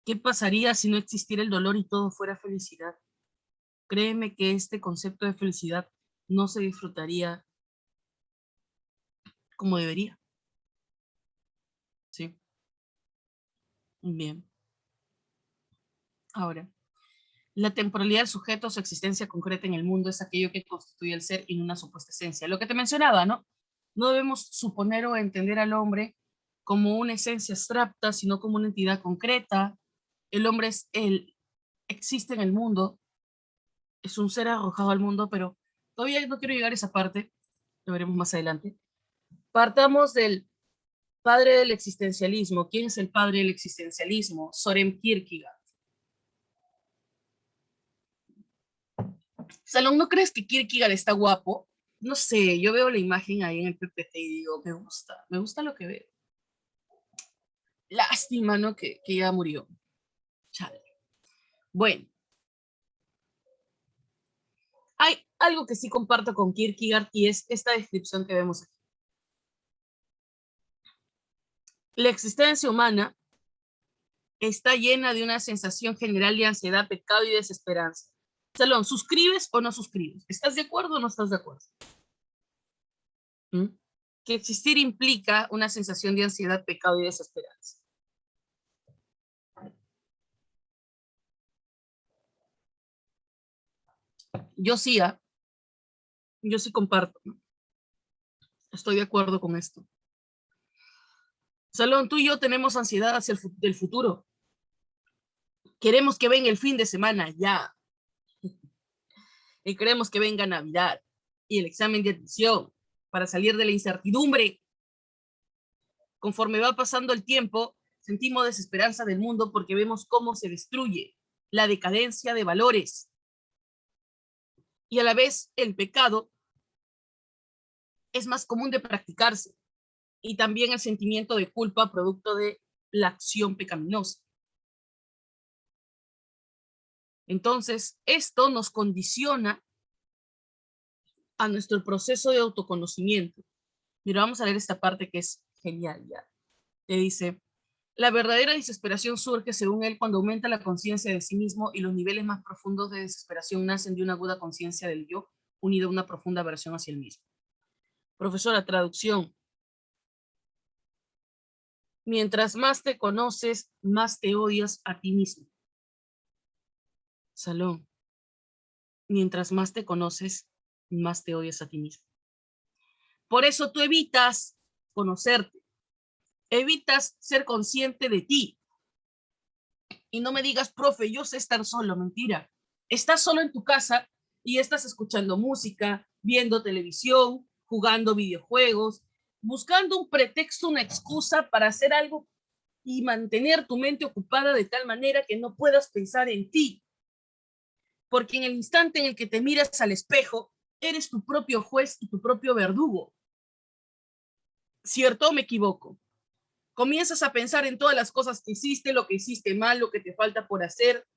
¿Qué pasaría si no existiera el dolor y todo fuera felicidad? Créeme que este concepto de felicidad no se disfrutaría como debería. ¿Sí? Bien. Ahora, la temporalidad del sujeto, su existencia concreta en el mundo, es aquello que constituye el ser en una supuesta esencia. Lo que te mencionaba, ¿no? No debemos suponer o entender al hombre como una esencia abstracta, sino como una entidad concreta. El hombre existe en el mundo, es un ser arrojado al mundo, pero todavía no quiero llegar a esa parte, lo veremos más adelante. Partamos del padre del existencialismo. ¿Quién es el padre del existencialismo? Soren Kierkegaard. Salón, ¿no crees que Kierkegaard está guapo? No sé, yo veo la imagen ahí en el PPT y digo, me gusta lo que veo. Lástima, ¿no? Que ya murió. Chale. Bueno, hay algo que sí comparto con Kierkegaard y es esta descripción que vemos aquí. La existencia humana está llena de una sensación general de ansiedad, pecado y desesperanza. Salón, ¿suscribes o no suscribes? ¿Estás de acuerdo o no estás de acuerdo? ¿Mm? Que existir implica una sensación de ansiedad, pecado y desesperanza. Yo sí, yo sí comparto, ¿no? Estoy de acuerdo con esto. Salón, tú y yo tenemos ansiedad hacia el futuro. Queremos que venga el fin de semana ya. Y queremos que venga Navidad y el examen de admisión para salir de la incertidumbre. Conforme va pasando el tiempo, sentimos desesperanza del mundo porque vemos cómo se destruye la decadencia de valores. Y a la vez el pecado es más común de practicarse. Y también el sentimiento de culpa producto de la acción pecaminosa. Entonces, esto nos condiciona a nuestro proceso de autoconocimiento. Mira, vamos a leer esta parte que es genial ya. Te dice, la verdadera desesperación surge, según él, cuando aumenta la conciencia de sí mismo y los niveles más profundos de desesperación nacen de una aguda conciencia del yo, unido a una profunda aversión hacia el mismo. Profesora, traducción. Mientras más te conoces, más te odias a ti mismo. Salón. Mientras más te conoces, más te odias a ti mismo. Por eso tú evitas conocerte, evitas ser consciente de ti. Y no me digas, profe, yo sé estar solo, mentira. Estás solo en tu casa y estás escuchando música, viendo televisión, jugando videojuegos, buscando un pretexto, una excusa para hacer algo y mantener tu mente ocupada de tal manera que no puedas pensar en ti. Porque en el instante en el que te miras al espejo, eres tu propio juez y tu propio verdugo. ¿Cierto o me equivoco? Comienzas a pensar en todas las cosas que hiciste, lo que hiciste mal, lo que te falta por hacer.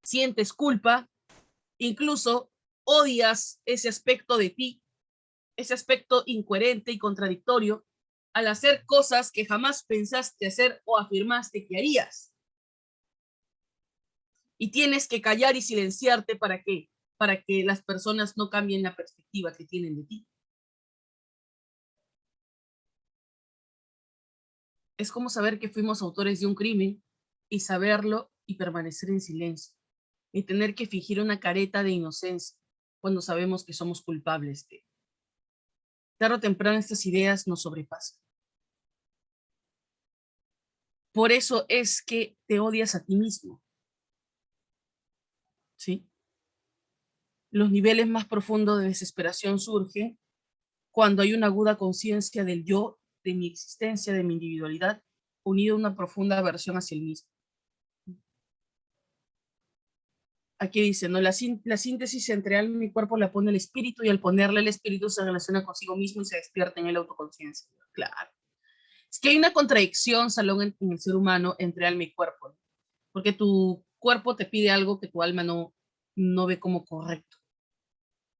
Sientes culpa, incluso odias ese aspecto de ti, ese aspecto incoherente y contradictorio, al hacer cosas que jamás pensaste hacer o afirmaste que harías. Y tienes que callar y silenciarte ¿para qué? Para que las personas no cambien la perspectiva que tienen de ti. Es como saber que fuimos autores de un crimen y saberlo y permanecer en silencio y tener que fingir una careta de inocencia cuando sabemos que somos culpables de. Tarde o temprano estas ideas nos sobrepasan. Por eso es que te odias a ti mismo. ¿Sí? Los niveles más profundos de desesperación surgen cuando hay una aguda conciencia del yo, de mi existencia, de mi individualidad, unido a una profunda aversión hacia el mismo. Aquí dice, ¿no? La síntesis entre alma y cuerpo la pone el espíritu y al ponerle el espíritu se relaciona consigo mismo y se despierta en el autoconciencia. Claro. Es que hay una contradicción, Salón, en el ser humano entre alma y cuerpo, ¿no? Porque tu cuerpo te pide algo que tu alma no ve como correcto.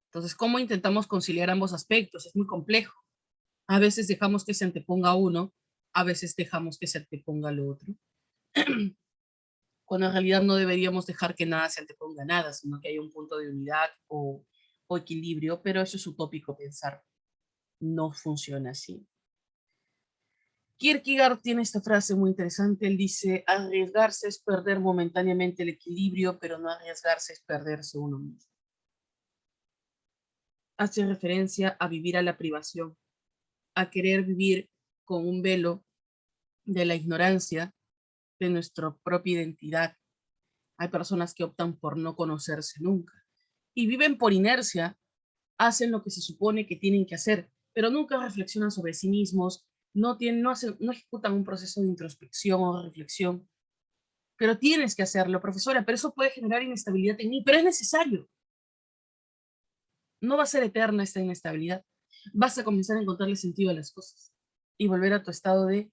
Entonces, ¿cómo intentamos conciliar ambos aspectos? Es muy complejo. A veces dejamos que se anteponga uno, a veces dejamos que se anteponga lo otro. Cuando en realidad no deberíamos dejar que nada se anteponga a nada, sino que haya un punto de unidad o equilibrio, pero eso es utópico pensar. No funciona así. Kierkegaard tiene esta frase muy interesante. Él dice, arriesgarse es perder momentáneamente el equilibrio, pero no arriesgarse es perderse uno mismo. Hace referencia a vivir a la privación, a querer vivir con un velo de la ignorancia de nuestra propia identidad. Hay personas que optan por no conocerse nunca y viven por inercia, hacen lo que se supone que tienen que hacer, pero nunca reflexionan sobre sí mismos, no ejecutan un proceso de introspección o reflexión. Pero tienes que hacerlo, profesora, pero eso puede generar inestabilidad en mí, pero es necesario. No va a ser eterna esta inestabilidad. Vas a comenzar a encontrarle sentido a las cosas y volver a tu estado de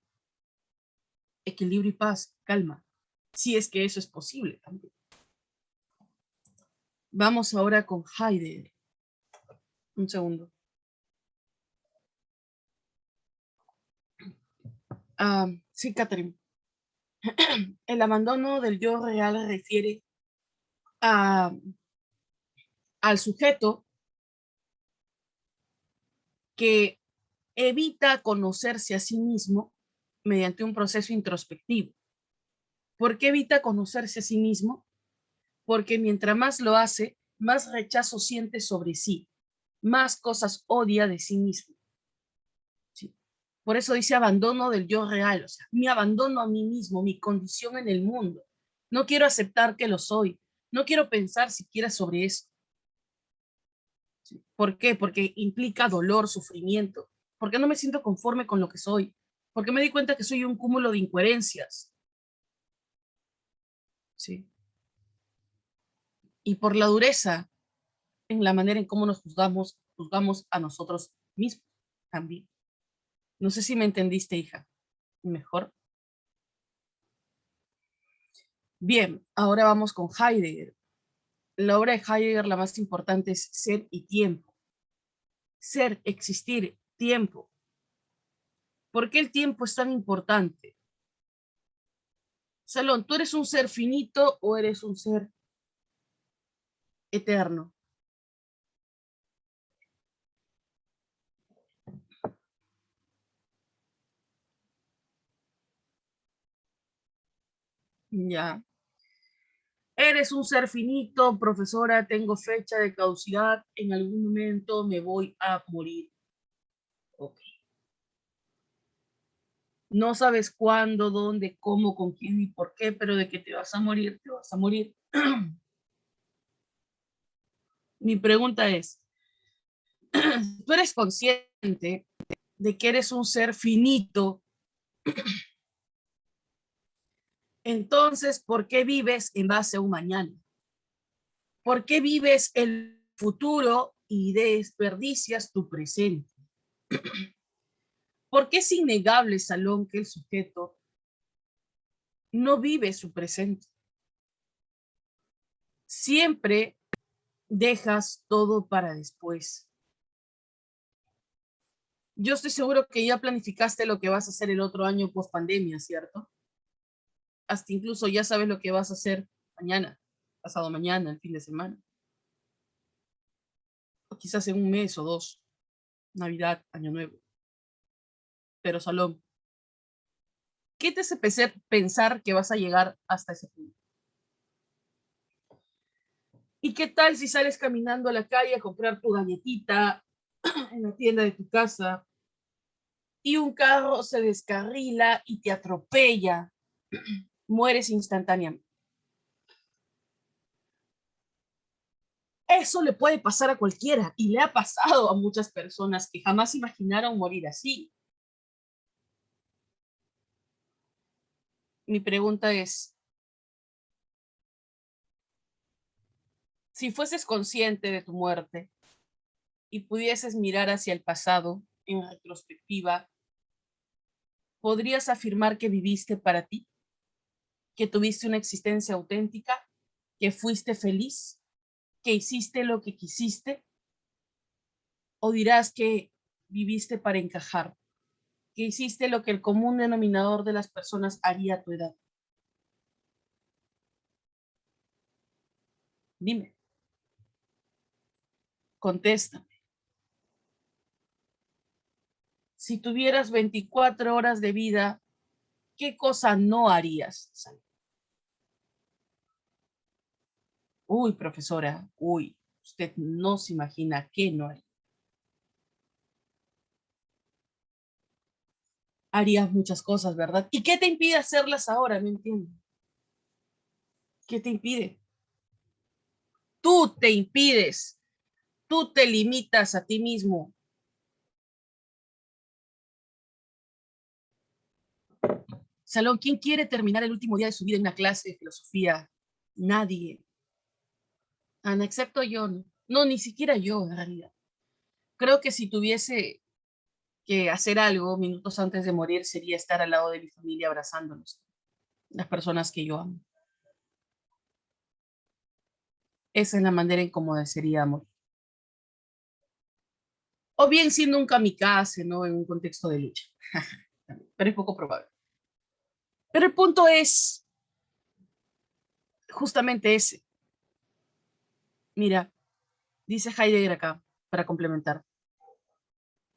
equilibrio y paz, calma, si es que eso es posible también. Vamos ahora con Heidegger. Un segundo. Sí, Catherine. El abandono del yo real refiere a, al sujeto que evita conocerse a sí mismo mediante un proceso introspectivo. ¿Por qué evita conocerse a sí mismo? Porque mientras más lo hace, más rechazo siente sobre sí, más cosas odia de sí mismo. ¿Sí? Por eso dice abandono del yo real, o sea, me abandono a mí mismo, mi condición en el mundo. No quiero aceptar que lo soy, no quiero pensar siquiera sobre eso. ¿Sí? ¿Por qué? Porque implica dolor, sufrimiento, porque no me siento conforme con lo que soy, porque me di cuenta que soy un cúmulo de incoherencias. ¿Sí? Y por la dureza en la manera en cómo nos juzgamos a nosotros mismos también. No sé si me entendiste, hija. Mejor. Bien, ahora vamos con Heidegger. La obra de Heidegger, la más importante, es Ser y Tiempo. Ser, existir, tiempo. ¿Por qué el tiempo es tan importante? Salón, ¿tú eres un ser finito o eres un ser eterno? Ya. Eres un ser finito, profesora, tengo fecha de caducidad, en algún momento me voy a morir. Ok. No sabes cuándo, dónde, cómo, con quién y por qué, pero de que te vas a morir, te vas a morir. Mi pregunta es, ¿tú eres consciente de que eres un ser finito? Entonces, ¿por qué vives en base a un mañana? ¿Por qué vives el futuro y desperdicias tu presente? Porque es innegable, Salón, que el sujeto no vive su presente. Siempre dejas todo para después. Yo estoy seguro que ya planificaste lo que vas a hacer el otro año post pandemia, ¿cierto? Hasta incluso ya sabes lo que vas a hacer mañana, pasado mañana, el fin de semana. O quizás en un mes o dos, Navidad, Año Nuevo. Pero Salón, ¿qué te hace pensar que vas a llegar hasta ese punto? ¿Y qué tal si sales caminando a la calle a comprar tu galletita en la tienda de tu casa y un carro se descarrila y te atropella? Mueres instantáneamente. Eso le puede pasar a cualquiera y le ha pasado a muchas personas que jamás imaginaron morir así. Mi pregunta es, si fueses consciente de tu muerte y pudieses mirar hacia el pasado en retrospectiva, ¿podrías afirmar que viviste para ti? ¿Que tuviste una existencia auténtica? ¿Que fuiste feliz? ¿Que hiciste lo que quisiste? ¿O dirás que viviste para encajar? ¿Que hiciste lo que el común denominador de las personas haría a tu edad? Dime, contesta. si tuvieras 24 horas de vida, ¿qué cosa no harías? Uy, profesora, uy, usted no se imagina qué no haría. Harías muchas cosas, ¿verdad? ¿Y qué te impide hacerlas ahora? No entiendo. ¿Qué te impide? Tú te impides, tú te limitas a ti mismo. Salón, ¿quién quiere terminar el último día de su vida en una clase de filosofía? Nadie. Ana, excepto yo. No, no, ni siquiera yo, en realidad. Creo que si tuviese que hacer algo minutos antes de morir sería estar al lado de mi familia abrazándolos, las personas que yo amo. Esa es la manera en cómo desearía morir. O bien siendo un kamikaze, ¿no? En un contexto de lucha. Pero es poco probable. Pero el punto es justamente ese. Mira, dice Heidegger acá, para complementar.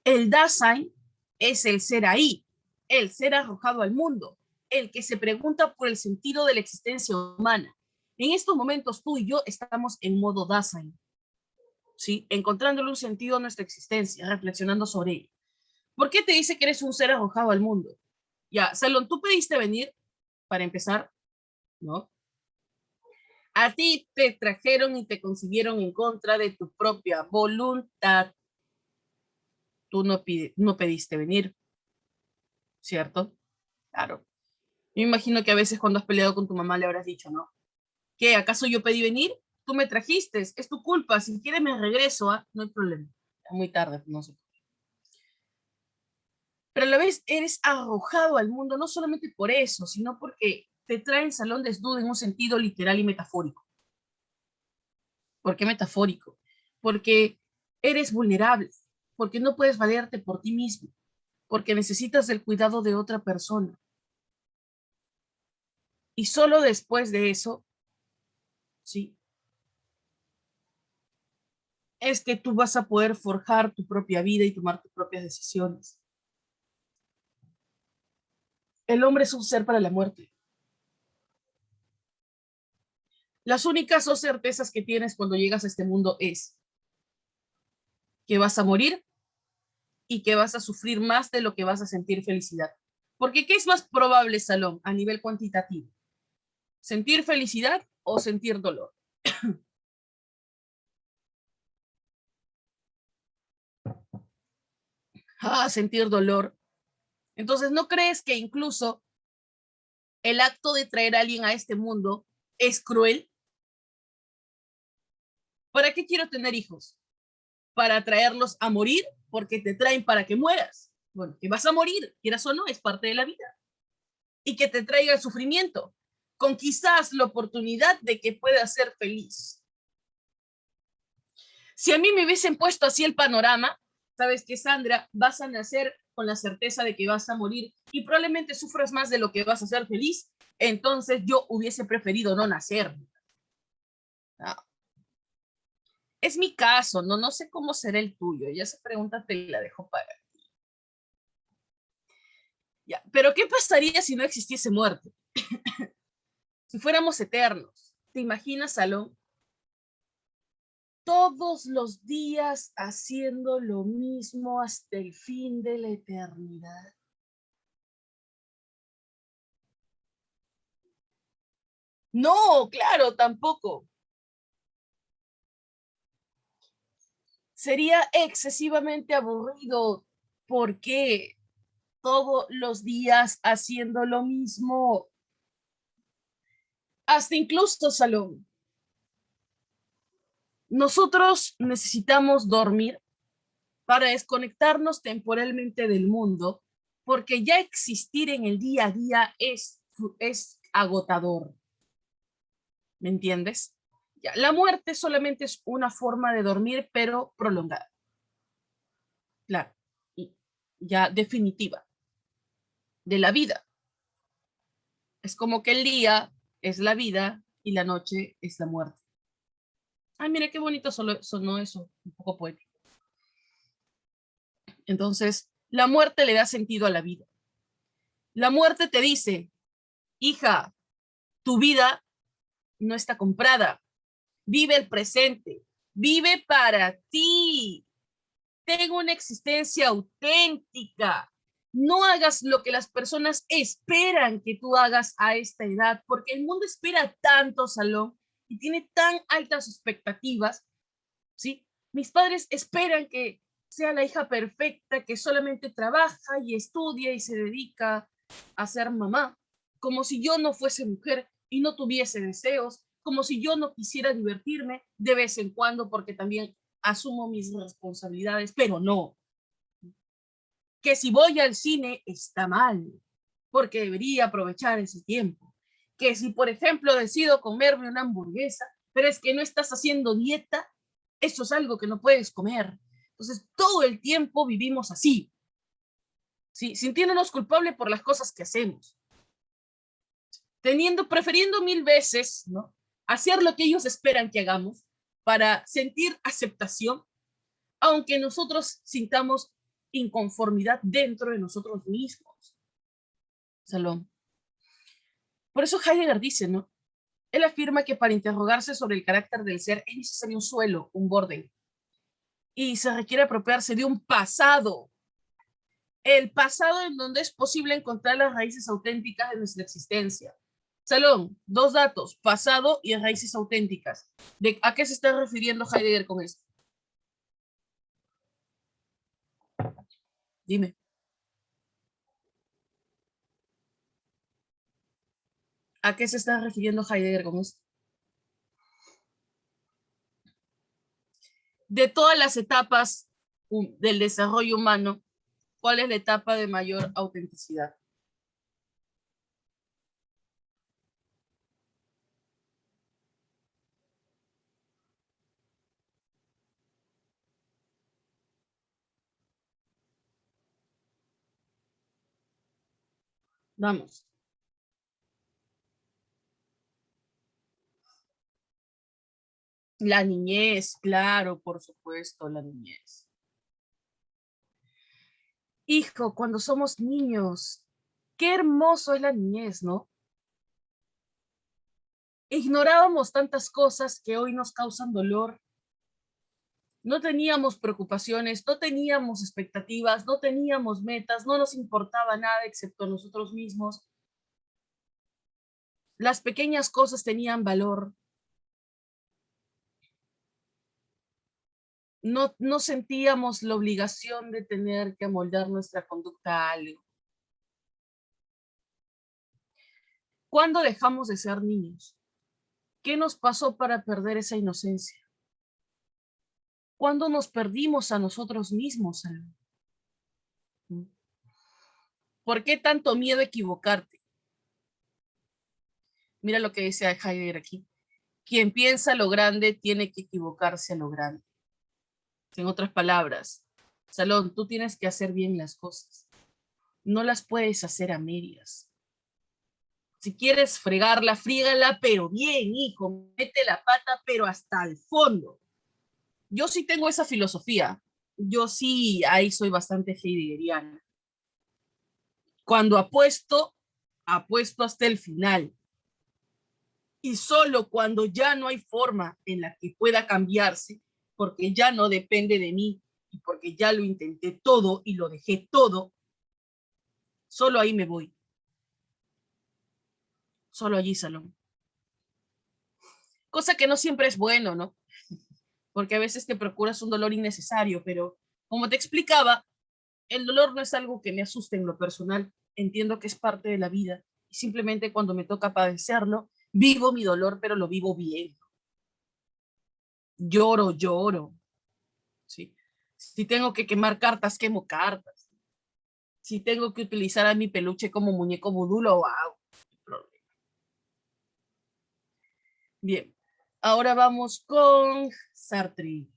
El Dasein es el ser ahí, el ser arrojado al mundo, el que se pregunta por el sentido de la existencia humana. En estos momentos tú y yo estamos en modo Dasein, ¿sí? Encontrándole un sentido a nuestra existencia, reflexionando sobre ello. ¿Por qué te dice que eres un ser arrojado al mundo? Ya, Salón, tú pediste venir, para empezar, ¿no? A ti te trajeron y te consiguieron en contra de tu propia voluntad. Tú no pediste venir, ¿cierto? Claro. Yo me imagino que a veces cuando has peleado con tu mamá le habrás dicho, ¿no? ¿Qué? ¿Acaso yo pedí venir? Tú me trajiste, es tu culpa. Si quieres me regreso, ¿ah? No hay problema. Es muy tarde, no sé. Pero a la vez eres arrojado al mundo, no solamente por eso, sino porque te traen salón desnudo en un sentido literal y metafórico. ¿Por qué metafórico? Porque eres vulnerable, porque no puedes valerte por ti mismo, porque necesitas del cuidado de otra persona. Y solo después de eso, ¿sí? Es que tú vas a poder forjar tu propia vida y tomar tus propias decisiones. El hombre es un ser para la muerte. Las únicas dos certezas que tienes cuando llegas a este mundo es que vas a morir y que vas a sufrir más de lo que vas a sentir felicidad. Porque ¿qué es más probable, Salón, a nivel cuantitativo? ¿Sentir felicidad o sentir dolor? Sentir dolor. Entonces, ¿no crees que incluso el acto de traer a alguien a este mundo es cruel? ¿Para qué quiero tener hijos? ¿Para traerlos a morir? Porque te traen para que mueras. Bueno, que vas a morir, quieras o no, es parte de la vida. Y que te traiga el sufrimiento, con quizás la oportunidad de que puedas ser feliz. Si a mí me hubiesen puesto así el panorama, sabes que Sandra, vas a nacer con la certeza de que vas a morir y probablemente sufras más de lo que vas a ser feliz, entonces yo hubiese preferido no nacer. No. Es mi caso, no sé cómo será el tuyo, ya esa pregunta te la dejo para ti. Ya, pero ¿qué pasaría si no existiese muerte? Si fuéramos eternos, ¿te imaginas, Salón? Todos los días haciendo lo mismo hasta el fin de la eternidad. No, claro, tampoco. Sería excesivamente aburrido porque todos los días haciendo lo mismo, hasta incluso, Salón. Nosotros necesitamos dormir para desconectarnos temporalmente del mundo, porque ya existir en el día a día es agotador. ¿Me entiendes? Ya, la muerte solamente es una forma de dormir, pero prolongada. Claro, y ya definitiva, de la vida. Es como que el día es la vida y la noche es la muerte. Ay, mira qué bonito sonó eso, un poco poético. Entonces, La muerte le da sentido a la vida. La muerte te dice, hija, tu vida no está comprada. Vive el presente. Vive para ti. Ten una existencia auténtica. No hagas lo que las personas esperan que tú hagas a esta edad, porque el mundo espera tanto, Salón, y tiene tan altas expectativas, ¿sí? Mis padres esperan que sea la hija perfecta, que solamente trabaja y estudia y se dedica a ser mamá, como si yo no fuese mujer y no tuviese deseos, como si yo no quisiera divertirme de vez en cuando porque también asumo mis responsabilidades, pero no. Que si voy al cine está mal, porque debería aprovechar ese tiempo. Que si, por ejemplo, decido comerme una hamburguesa, pero es que no estás haciendo dieta, eso es algo que no puedes comer. Entonces, todo el tiempo vivimos así, ¿sí? Sintiéndonos culpables por las cosas que hacemos. Prefiriendo mil veces, ¿no? Hacer lo que ellos esperan que hagamos para sentir aceptación, aunque nosotros sintamos inconformidad dentro de nosotros mismos. Salón. Por eso Heidegger dice, ¿no? Él afirma que para interrogarse sobre el carácter del ser es necesario un suelo, un borde, y se requiere apropiarse de un pasado, el pasado en donde es posible encontrar las raíces auténticas de nuestra existencia. Salón, dos datos, pasado y raíces auténticas. ¿A qué se está refiriendo Heidegger con esto? Dime. ¿A qué se está refiriendo Heidegger con esto? De todas las etapas del desarrollo humano, ¿cuál es la etapa de mayor autenticidad? Vamos. La niñez, claro, por supuesto, la niñez. Hijo, cuando somos niños, qué hermoso es la niñez, ¿no? Ignorábamos tantas cosas que hoy nos causan dolor. No teníamos preocupaciones, no teníamos expectativas, no teníamos metas, no nos importaba nada excepto nosotros mismos. Las pequeñas cosas tenían valor. No sentíamos la obligación de tener que amoldar nuestra conducta a algo. ¿Cuándo dejamos de ser niños? ¿Qué nos pasó para perder esa inocencia? ¿Cuándo nos perdimos a nosotros mismos? ¿Por qué tanto miedo a equivocarte? Mira lo que dice Heidegger aquí. Quien piensa lo grande tiene que equivocarse a lo grande. En otras palabras, Salón, tú tienes que hacer bien las cosas. No las puedes hacer a medias. Si quieres fregarla, frígala, pero bien, hijo. Mete la pata, pero hasta el fondo. Yo sí tengo esa filosofía. Yo sí, ahí soy bastante heideggeriana. Cuando apuesto, apuesto hasta el final. Y solo cuando ya no hay forma en la que pueda cambiarse, porque ya no depende de mí y porque ya lo intenté todo y lo dejé todo, solo ahí me voy. Solo allí, Salón. Cosa que no siempre es bueno, ¿no? Porque a veces te procuras un dolor innecesario, pero como te explicaba, el dolor no es algo que me asuste en lo personal. Entiendo que es parte de la vida y simplemente cuando me toca padecerlo, vivo mi dolor, pero lo vivo bien. Lloro, lloro. ¿Sí? Si tengo que quemar cartas, quemo cartas. Si tengo que utilizar a mi peluche como muñeco vudú, lo hago. Bien, ahora vamos con Sartre.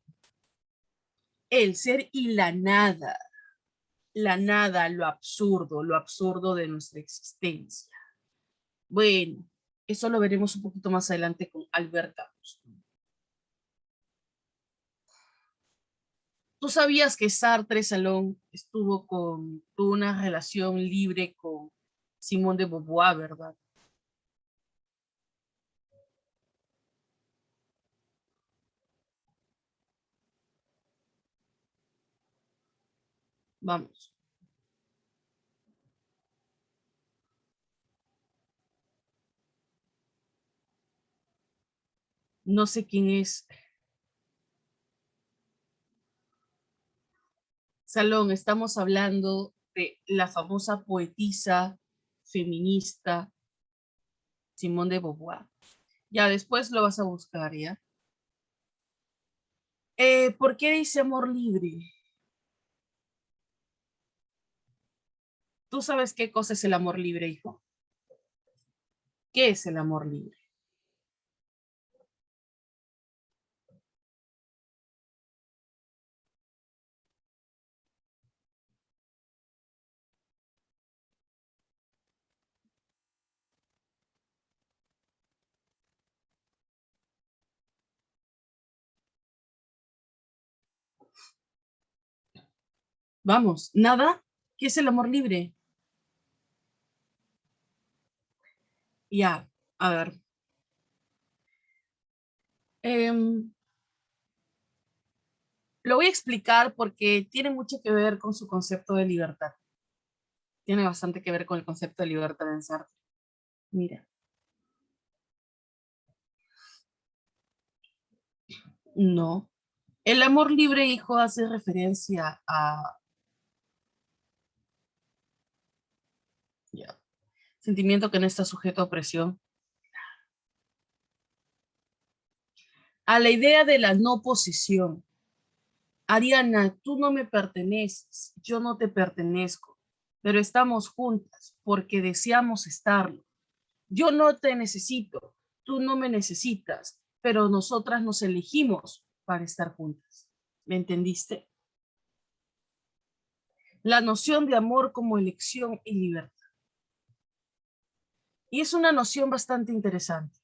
El ser y la nada. La nada, lo absurdo de nuestra existencia. Bueno, eso lo veremos un poquito más adelante con Albert Camus. ¿Tú sabías que Sartre Salón tuvo una relación libre con Simone de Beauvoir, verdad? Vamos. No sé quién es. Salón, estamos hablando de la famosa poetisa feminista Simone de Beauvoir. Ya después lo vas a buscar, ¿ya? ¿Por qué dice amor libre? ¿Tú sabes qué cosa es el amor libre, hijo? ¿Qué es el amor libre? Vamos, nada. ¿Qué es el amor libre? Ya, a ver. Em, lo voy a explicar porque tiene mucho que ver con su concepto de libertad. Tiene bastante que ver con el concepto de libertad en Sartre. Mira, no. El amor libre, hijo, hace referencia a ya, sentimiento que no está sujeto a opresión, a la idea de la no posesión. Ariana, tú no me perteneces, yo no te pertenezco, pero estamos juntas porque deseamos estarlo. Yo no te necesito, tú no me necesitas, pero nosotras nos elegimos para estar juntas. ¿Me entendiste? La noción de amor como elección y libertad. Y es una noción bastante interesante.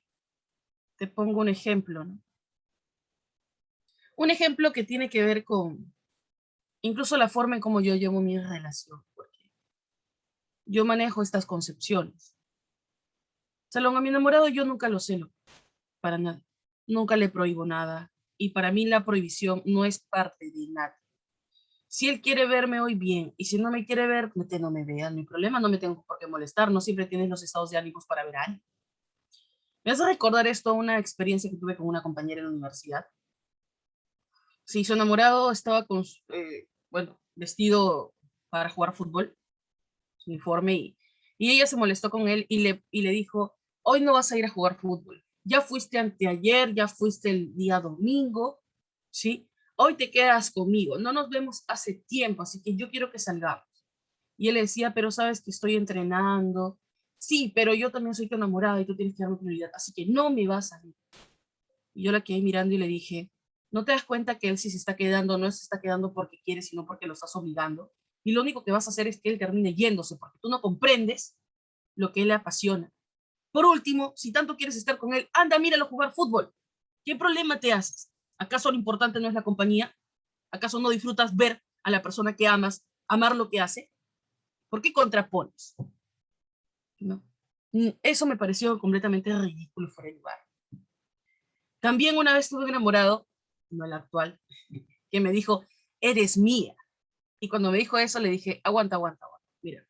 Te pongo un ejemplo, ¿no? Un ejemplo que tiene que ver con incluso la forma en cómo yo llevo mi relación, porque yo manejo estas concepciones. Salón a mi enamorado yo nunca lo celo, para nada. Nunca le prohíbo nada. Y para mí la prohibición no es parte de nada. Si él quiere verme hoy bien, y si no me quiere ver, que no me vea, no hay problema, no me tengo por qué molestar, no siempre tienes los estados de ánimos para ver a alguien. Me hace recordar esto una experiencia que tuve con una compañera en la universidad. Se hizo enamorado, estaba con, bueno, vestido para jugar fútbol, su uniforme, y ella se molestó con él y le dijo, hoy no vas a ir a jugar fútbol, ya fuiste anteayer, ya fuiste el día domingo, ¿sí? Hoy te quedas conmigo, no nos vemos hace tiempo, así que yo quiero que salgamos. Y él le decía, pero sabes que estoy entrenando, sí, pero yo también soy tu enamorada y tú tienes que darme prioridad, así que no me vas a ir. Y yo la quedé mirando y le dije, ¿no te das cuenta que él si se está quedando, no se está quedando porque quiere, sino porque lo estás obligando? Y lo único que vas a hacer es que él termine yéndose, porque tú no comprendes lo que él le apasiona. Por último, si tanto quieres estar con él, anda, míralo jugar fútbol. ¿Qué problema te haces? ¿Acaso lo importante no es la compañía? ¿Acaso no disfrutas ver a la persona que amas, amar lo que hace? ¿Por qué contrapones? ¿No? Eso me pareció completamente ridículo fuera de lugar. También una vez tuve un enamorado, no el actual, que me dijo, eres mía. Y cuando me dijo eso, le dije, aguanta, aguanta, aguanta. Mira,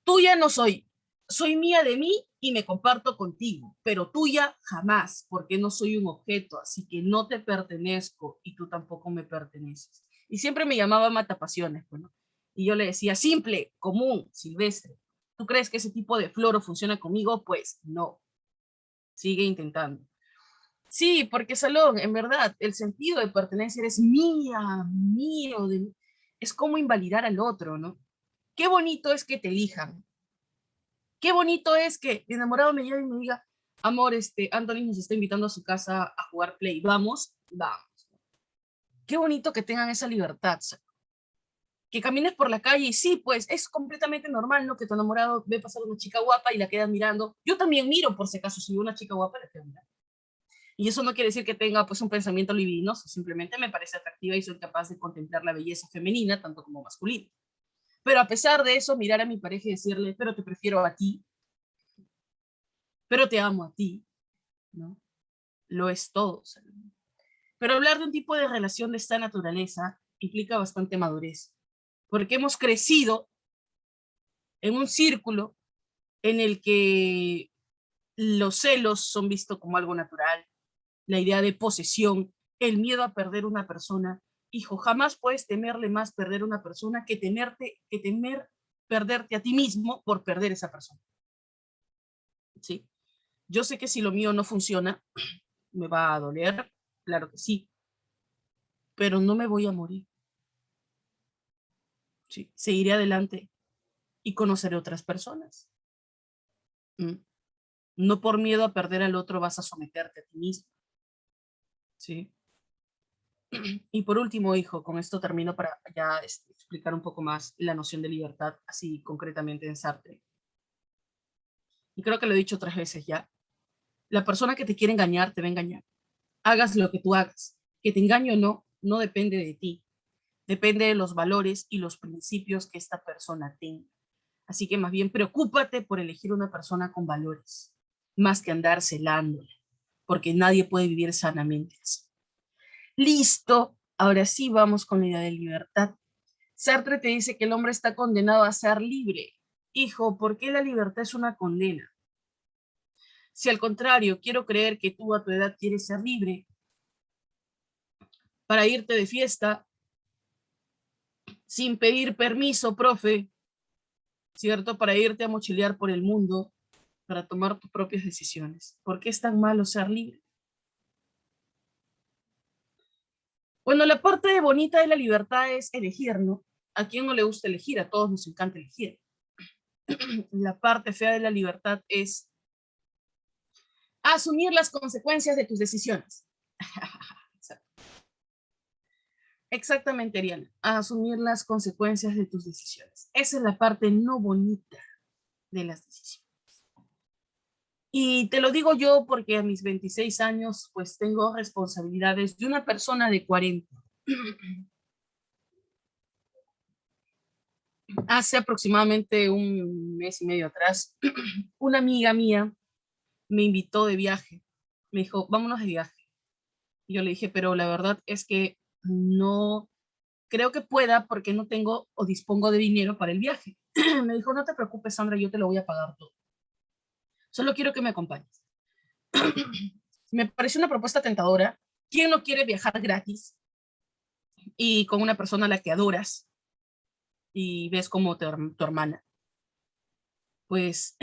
tuya no soy, soy mía de mí y me comparto contigo, pero tuya jamás, porque no soy un objeto, así que no te pertenezco y tú tampoco me perteneces. Y siempre me llamaba matapasiones, bueno, y yo le decía, simple, común, silvestre. ¿Tú crees que ese tipo de floro funciona conmigo? Pues no, sigue intentando. Sí, porque Salón, en verdad, el sentido de pertenecer es mía, mío, es como invalidar al otro, ¿no? Qué bonito es que te elijan. Qué bonito es que el enamorado me llegue y me diga, amor, Anthony nos está invitando a su casa a jugar play. Vamos, vamos. Qué bonito que tengan esa libertad. Que camines por la calle y sí, pues es completamente normal, ¿no? Que tu enamorado ve pasar una chica guapa y la queda mirando. Yo también miro, por si acaso, si veo una chica guapa, la quedo mirando. Y eso no quiere decir que tenga pues un pensamiento libidinoso, simplemente me parece atractiva y soy capaz de contemplar la belleza femenina tanto como masculina. Pero a pesar de eso, mirar a mi pareja y decirle, pero te prefiero a ti, pero te amo a ti, ¿no? Lo es todo. Pero hablar de un tipo de relación de esta naturaleza implica bastante madurez, porque hemos crecido en un círculo en el que los celos son vistos como algo natural, la idea de posesión, el miedo a perder una persona. Hijo, jamás puedes temerle más perder una persona que temer perderte a ti mismo por perder esa persona. ¿Sí? Yo sé que si lo mío no funciona, me va a doler, claro que sí, pero no me voy a morir. ¿Sí? Seguiré adelante y conoceré otras personas. ¿Mm? No por miedo a perder al otro vas a someterte a ti mismo. ¿Sí? Y por último, hijo, con esto termino para ya explicar un poco más la noción de libertad, así concretamente en Sartre. Y creo que lo he dicho otras veces ya. La persona que te quiere engañar, te va a engañar. Hagas lo que tú hagas. Que te engañe o no, no depende de ti. Depende de los valores y los principios que esta persona tenga. Así que más bien preocúpate por elegir una persona con valores, más que andar celándola, porque nadie puede vivir sanamente así. Listo, ahora sí vamos con la idea de libertad. Sartre te dice que el hombre está condenado a ser libre. Hijo, ¿por qué la libertad es una condena? Si al contrario, quiero creer que tú a tu edad quieres ser libre para irte de fiesta sin pedir permiso, profe, ¿cierto? Para irte a mochilear por el mundo, para tomar tus propias decisiones. ¿Por qué es tan malo ser libre? Bueno, la parte bonita de la libertad es elegir, ¿no? ¿A quién no le gusta elegir? A todos nos encanta elegir. La parte fea de la libertad es asumir las consecuencias de tus decisiones. Exactamente, Ariana. Asumir las consecuencias de tus decisiones. Esa es la parte no bonita de las decisiones. Y te lo digo yo porque a mis 26 años, pues tengo responsabilidades de una persona de 40. Hace aproximadamente un mes y medio atrás, una amiga mía me invitó de viaje. Me dijo, vámonos de viaje. Y yo le dije, pero la verdad es que no creo que pueda porque no tengo o dispongo de dinero para el viaje. Me dijo, no te preocupes, Sandra, yo te lo voy a pagar todo. Solo quiero que me acompañes. Me pareció una propuesta tentadora. ¿Quién no quiere viajar gratis y con una persona a la que adoras y ves como tu hermana? Pues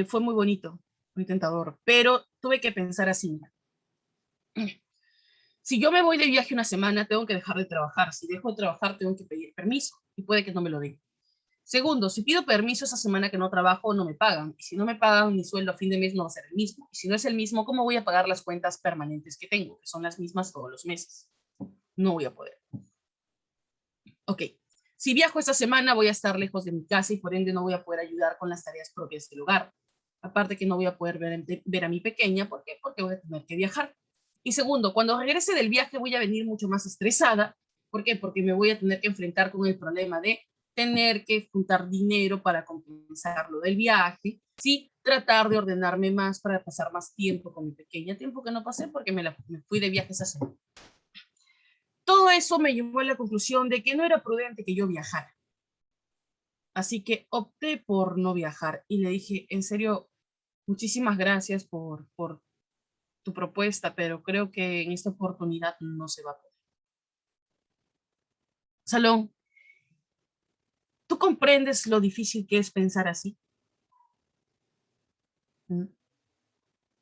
fue muy bonito, muy tentador, pero tuve que pensar así. Si yo me voy de viaje una semana, tengo que dejar de trabajar. Si dejo de trabajar, tengo que pedir permiso y puede que no me lo den. Segundo, si pido permiso esa semana que no trabajo, no me pagan. Y si no me pagan, mi sueldo a fin de mes no va a ser el mismo. Y si no es el mismo, ¿cómo voy a pagar las cuentas permanentes que tengo? Que son las mismas todos los meses. No voy a poder. Ok. Si viajo esta semana, voy a estar lejos de mi casa y por ende no voy a poder ayudar con las tareas propias del hogar. Aparte que no voy a poder ver a mi pequeña, ¿por qué? Porque voy a tener que viajar. Y segundo, cuando regrese del viaje voy a venir mucho más estresada. ¿Por qué? Porque me voy a tener que enfrentar con el problema de tener que juntar dinero para compensar lo del viaje, ¿sí? Tratar de ordenarme más para pasar más tiempo con mi pequeña, tiempo que no pasé porque me fui de viaje esa semana. Todo eso me llevó a la conclusión de que no era prudente que yo viajara. Así que opté por no viajar y le dije, en serio, muchísimas gracias por tu propuesta, pero creo que en esta oportunidad no se va a poder. Salón, ¿tú comprendes lo difícil que es pensar así?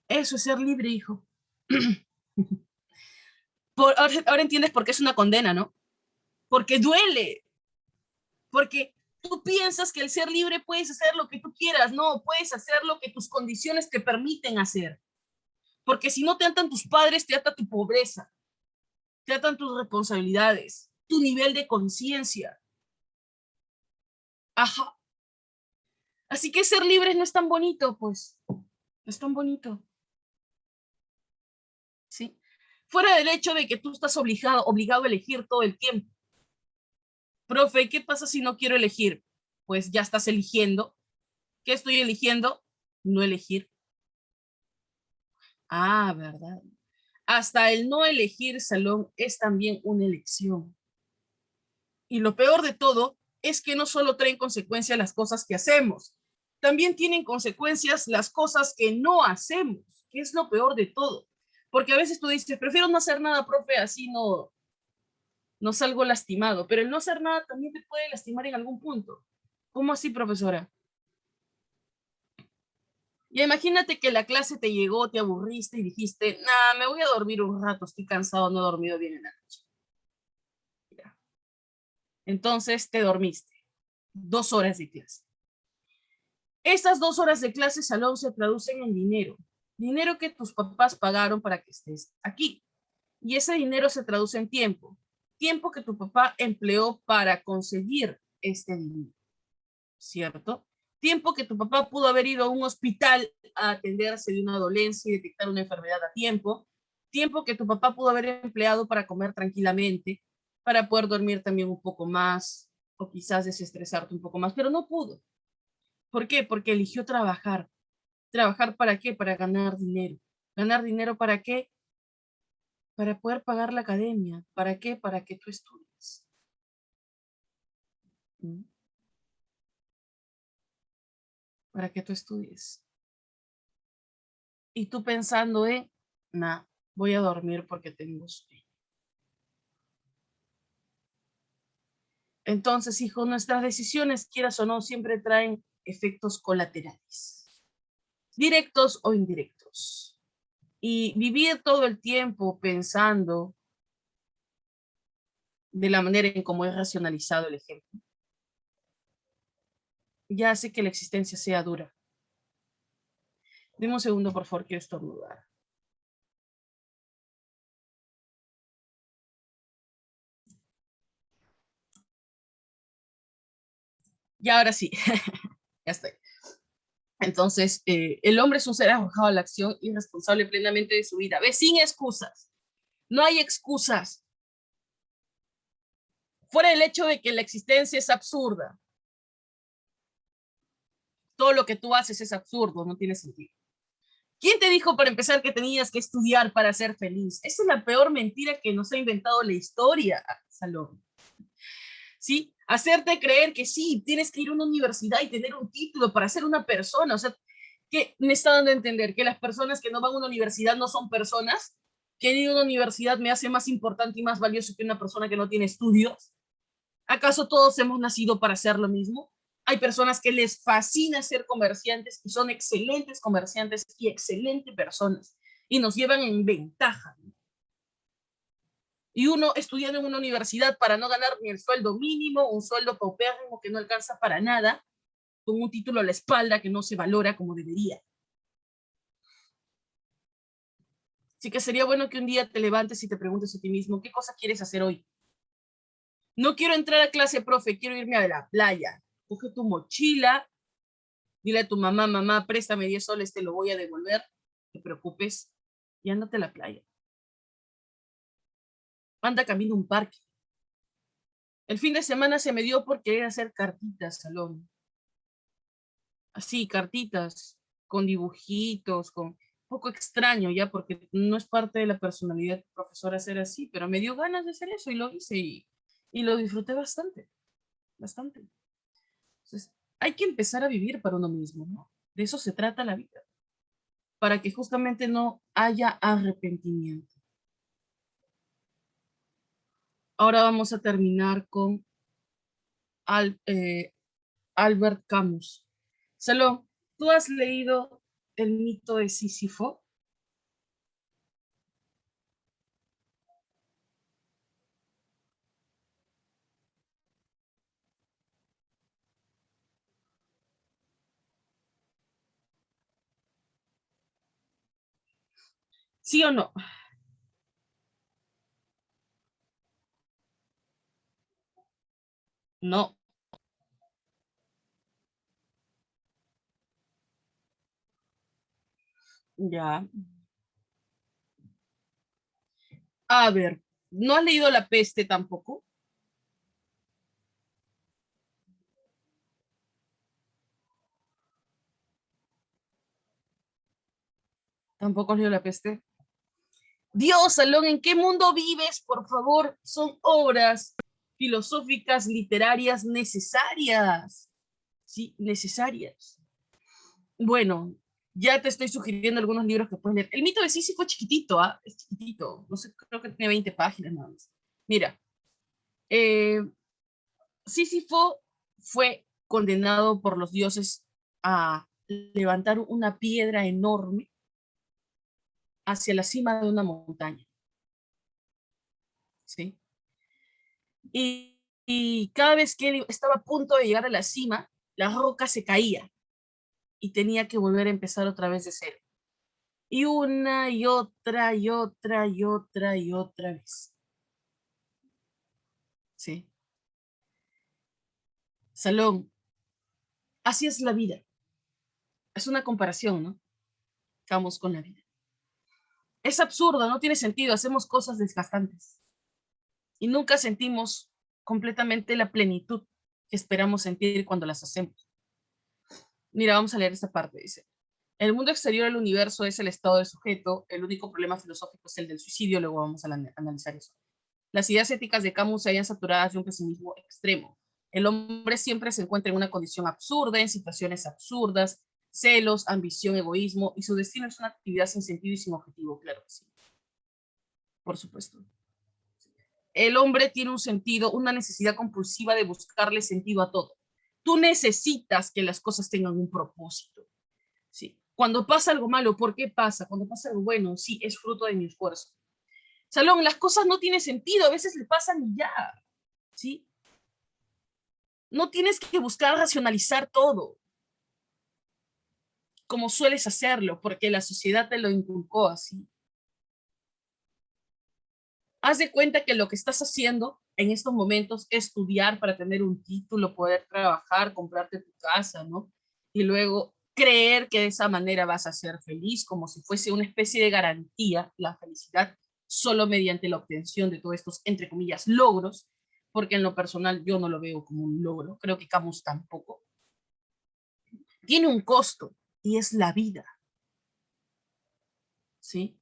Eso es ser libre, hijo. Ahora entiendes por qué es una condena, ¿no? Porque duele, porque tú piensas que al ser libre puedes hacer lo que tú quieras, no, puedes hacer lo que tus condiciones te permiten hacer. Porque si no te atan tus padres, te ata tu pobreza, te atan tus responsabilidades, tu nivel de conciencia. Ajá. Así que ser libre no es tan bonito, pues. No es tan bonito. Fuera del hecho de que tú estás obligado a elegir todo el tiempo. Profe, ¿qué pasa si no quiero elegir? Pues ya estás eligiendo. ¿Qué estoy eligiendo? No elegir. Ah, ¿verdad? Hasta el no elegir salón es también una elección. Y lo peor de todo es que no solo traen consecuencias las cosas que hacemos, también tienen consecuencias las cosas que no hacemos, que es lo peor de todo. Porque a veces tú dices, prefiero no hacer nada, profe, así no salgo lastimado, pero el no hacer nada también te puede lastimar en algún punto. ¿Cómo así, profesora? Y imagínate que la clase te llegó, te aburriste y dijiste, nah, me voy a dormir un rato, estoy cansado, no he dormido bien en la noche. Ya. Entonces te dormiste. 2 horas de clase. Estas 2 horas de clase salón se traducen en dinero. Dinero que tus papás pagaron para que estés aquí. Y ese dinero se traduce en tiempo. Tiempo que tu papá empleó para conseguir este dinero. ¿Cierto? Tiempo que tu papá pudo haber ido a un hospital a atenderse de una dolencia y detectar una enfermedad a tiempo. Tiempo que tu papá pudo haber empleado para comer tranquilamente, para poder dormir también un poco más o quizás desestresarte un poco más, pero no pudo. ¿Por qué? Porque eligió trabajar. ¿Trabajar para qué? Para ganar dinero. ¿Ganar dinero para qué? Para poder pagar la academia. ¿Para qué? Para que tú estudies. ¿Mm? Para que tú estudies. Y tú pensando en, nah, voy a dormir porque tengo sueño. Entonces, hijo, nuestras decisiones, quieras o no, siempre traen efectos colaterales, directos o indirectos. Y vivir todo el tiempo pensando de la manera en cómo he racionalizado el ejemplo, ya hace que la existencia sea dura. Dime un segundo, por favor, quiero estornudar. Y ahora sí, ya estoy. Entonces, el hombre es un ser arrojado a la acción y responsable plenamente de su vida. ¿Ves? Sin excusas. No hay excusas. Fuera el hecho de que la existencia es absurda. Todo lo que tú haces es absurdo, no tiene sentido. ¿Quién te dijo para empezar que tenías que estudiar para ser feliz? Esa es la peor mentira que nos ha inventado la historia, Salón. ¿Sí? Hacerte creer que sí, tienes que ir a una universidad y tener un título para ser una persona. O sea, ¿qué me está dando a entender? ¿Que las personas que no van a una universidad no son personas? ¿Que ir a una universidad me hace más importante y más valioso que una persona que no tiene estudios? ¿Acaso todos hemos nacido para hacer lo mismo? Hay personas que les fascina ser comerciantes y son excelentes comerciantes y excelentes personas y nos llevan en ventaja. Y uno estudiando en una universidad para no ganar ni el sueldo mínimo, un sueldo paupérrimo que no alcanza para nada, con un título a la espalda que no se valora como debería. Así que sería bueno que un día te levantes y te preguntes a ti mismo, ¿qué cosa quieres hacer hoy? No quiero entrar a clase, profe, quiero irme a la playa. Coge tu mochila, dile a tu mamá, mamá, préstame 10 soles, te lo voy a devolver, no te preocupes, y ándate a la playa. Anda camino a un parque. El fin de semana se me dio por querer hacer cartitas, Salón. Así, cartitas, con dibujitos, con un poco extraño ya, porque no es parte de la personalidad del profesor hacer así, pero me dio ganas de hacer eso y lo hice y lo disfruté bastante, bastante. Entonces, hay que empezar a vivir para uno mismo, ¿no? De eso se trata la vida, para que justamente no haya arrepentimiento. Ahora vamos a terminar con Al, Albert Camus. Salón, ¿tú has leído El mito de Sísifo? ¿Sí o no? No. Ya. A ver, ¿no has leído La Peste tampoco? ¿Tampoco has leído La Peste? Dios, Salón, ¿en qué mundo vives? Por favor, son obras filosóficas, literarias necesarias. Sí, necesarias. Bueno, ya te estoy sugiriendo algunos libros que puedes leer. El mito de Sísifo es chiquitito, ¿ah? Es chiquitito. No sé, creo que tiene 20 páginas nada más. Mira, eh, Sísifo fue condenado por los dioses a levantar una piedra enorme hacia la cima de una montaña, ¿sí? Y cada vez que él estaba a punto de llegar a la cima, la roca se caía y tenía que volver a empezar otra vez de cero. Y una y otra y otra y otra y otra vez. ¿Sí? Salón, así es la vida. Es una comparación, ¿no? Vamos con la vida. Es absurdo, no tiene sentido, hacemos cosas desgastantes y nunca sentimos completamente la plenitud que esperamos sentir cuando las hacemos. Mira, vamos a leer esta parte, dice. El mundo exterior al universo es el estado del sujeto, el único problema filosófico es el del suicidio, luego vamos a analizar eso. Las ideas éticas de Camus se hallan saturadas de un pesimismo extremo. El hombre siempre se encuentra en una condición absurda, en situaciones absurdas, celos, ambición, egoísmo, y su destino es una actividad sin sentido y sin objetivo, claro que sí, por supuesto. El hombre tiene un sentido, una necesidad compulsiva de buscarle sentido a todo. Tú necesitas que las cosas tengan un propósito. ¿Sí? Cuando pasa algo malo, ¿por qué pasa? Cuando pasa algo bueno, sí, es fruto de mi esfuerzo. Salón, las cosas no tienen sentido, a veces le pasan y ya, ¿sí? No tienes que buscar racionalizar todo, como sueles hacerlo, porque la sociedad te lo inculcó así. Haz de cuenta que lo que estás haciendo en estos momentos es estudiar para tener un título, poder trabajar, comprarte tu casa, ¿no? Y luego creer que de esa manera vas a ser feliz, como si fuese una especie de garantía, la felicidad, solo mediante la obtención de todos estos, entre comillas, logros, porque en lo personal yo no lo veo como un logro, creo que Camus tampoco. Tiene un costo y es la vida, ¿sí?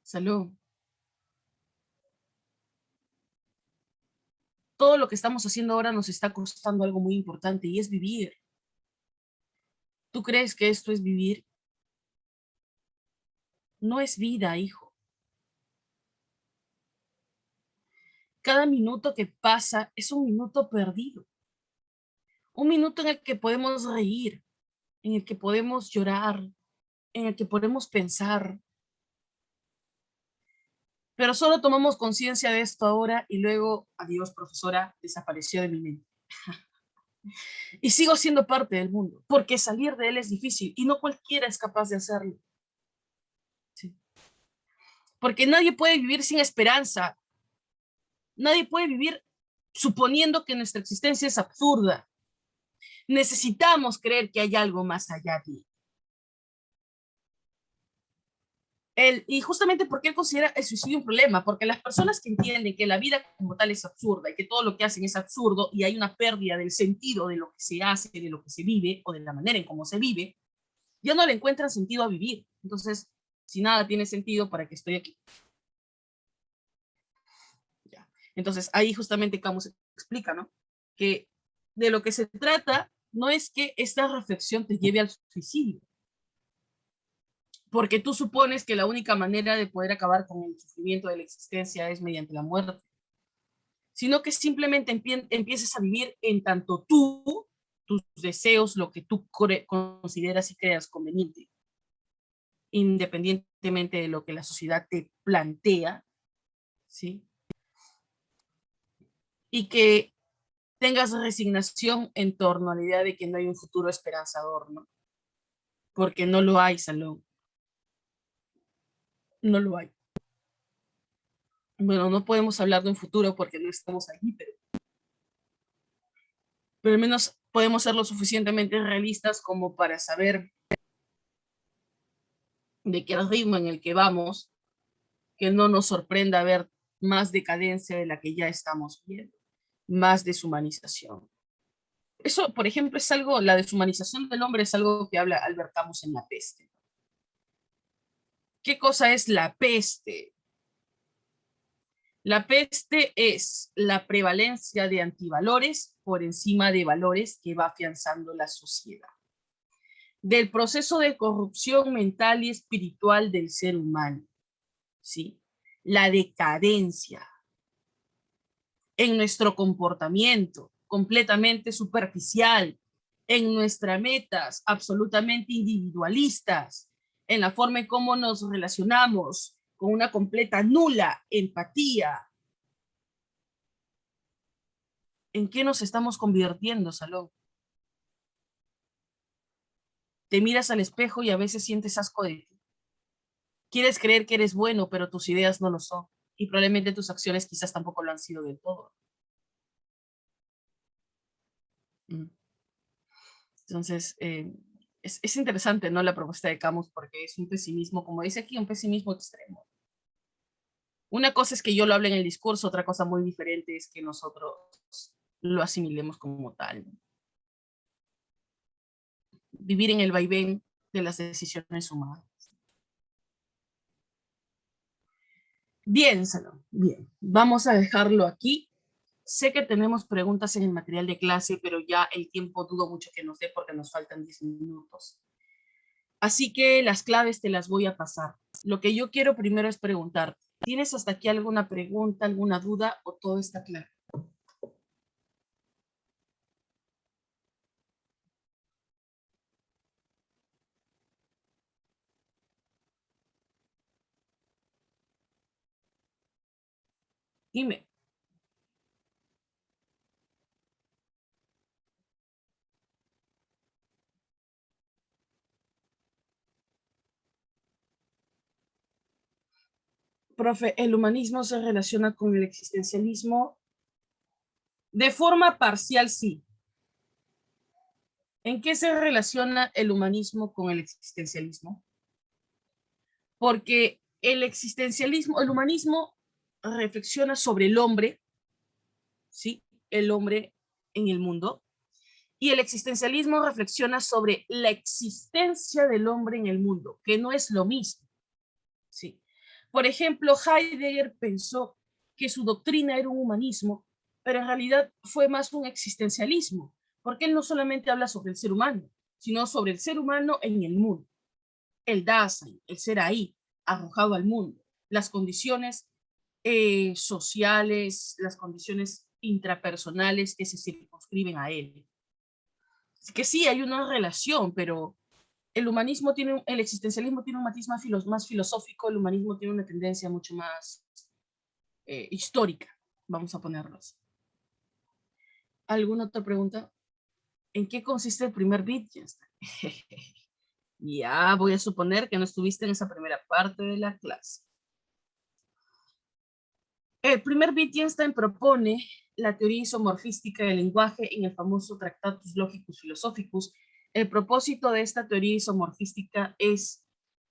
Salud. Todo lo que estamos haciendo ahora nos está costando algo muy importante y es vivir. ¿Tú crees que esto es vivir? No es vida, hijo. Cada minuto que pasa es un minuto perdido. Un minuto en el que podemos reír, en el que podemos llorar, en el que podemos pensar. Pero solo tomamos conciencia de esto ahora y luego, adiós, profesora, desapareció de mi mente. Y sigo siendo parte del mundo, porque salir de él es difícil y no cualquiera es capaz de hacerlo. Sí. Porque nadie puede vivir sin esperanza. Nadie puede vivir suponiendo que nuestra existencia es absurda. Necesitamos creer que hay algo más allá de él. Y justamente porque él considera el suicidio un problema, porque las personas que entienden que la vida como tal es absurda y que todo lo que hacen es absurdo y hay una pérdida del sentido de lo que se hace, de lo que se vive o de la manera en cómo se vive, ya no le encuentran sentido a vivir. Entonces, si nada tiene sentido, ¿para qué estoy aquí? Ya. Entonces, ahí justamente Camus explica, ¿no? Que de lo que se trata no es que esta reflexión te lleve al suicidio, porque tú supones que la única manera de poder acabar con el sufrimiento de la existencia es mediante la muerte, sino que simplemente empieces a vivir en tanto tú, tus deseos, lo que tú consideras y creas conveniente, independientemente de lo que la sociedad te plantea, ¿sí? Y que tengas resignación en torno a la idea de que no hay un futuro esperanzador, ¿no? Porque no lo hay, Salón. No lo hay. Bueno, no podemos hablar de un futuro porque no estamos allí, pero al menos podemos ser lo suficientemente realistas como para saber de que el ritmo en el que vamos que no nos sorprenda ver más decadencia de la que ya estamos viendo, más deshumanización. Eso, por ejemplo, es algo, la deshumanización del hombre es algo que habla Albert Camus en La Peste. ¿Qué cosa es la peste? La peste es la prevalencia de antivalores por encima de valores que va afianzando la sociedad. Del proceso de corrupción mental y espiritual del ser humano, ¿sí? La decadencia en nuestro comportamiento completamente superficial, en nuestras metas absolutamente individualistas, en la forma en cómo nos relacionamos con una completa nula empatía. ¿En qué nos estamos convirtiendo, Salón? Te miras al espejo y a veces sientes asco de ti. Quieres creer que eres bueno, pero tus ideas no lo son. Y probablemente tus acciones quizás tampoco lo han sido del todo. Entonces, es interesante, ¿no? La propuesta de Camus, porque es un pesimismo, como dice aquí, un pesimismo extremo. Una cosa es que yo lo hable en el discurso, otra cosa muy diferente es que nosotros lo asimilemos como tal. Vivir en el vaivén de las decisiones humanas. Bien, Salón, bien. Vamos a dejarlo aquí. Sé que tenemos preguntas en el material de clase, pero ya el tiempo dudo mucho que nos dé porque nos faltan 10 minutos. Así que las claves te las voy a pasar. Lo que yo quiero primero es preguntar, ¿tienes hasta aquí alguna pregunta, alguna duda o todo está claro? Dime. Profe, ¿el humanismo se relaciona con el existencialismo? De forma parcial, sí. ¿En qué se relaciona el humanismo con el existencialismo? Porque el existencialismo, el humanismo reflexiona sobre el hombre, ¿sí? El hombre en el mundo, y el existencialismo reflexiona sobre la existencia del hombre en el mundo, que no es lo mismo, ¿sí? Por ejemplo, Heidegger pensó que su doctrina era un humanismo, pero en realidad fue más un existencialismo, porque él no solamente habla sobre el ser humano, sino sobre el ser humano en el mundo. El Dasein, el ser ahí, arrojado al mundo, las condiciones sociales, las condiciones intrapersonales que se circunscriben a él. Así que sí, hay una relación, pero el humanismo tiene, el existencialismo tiene un matiz más filosófico, el humanismo tiene una tendencia mucho más histórica, vamos a ponerlo así. ¿Alguna otra pregunta? ¿En qué consiste el primer bit? Ya está. Ya voy a suponer que no estuviste en esa primera parte de la clase. El primer Wittgenstein propone la teoría isomorfística del lenguaje en el famoso Tractatus Logicus Philosophicus. El propósito de esta teoría isomorfística es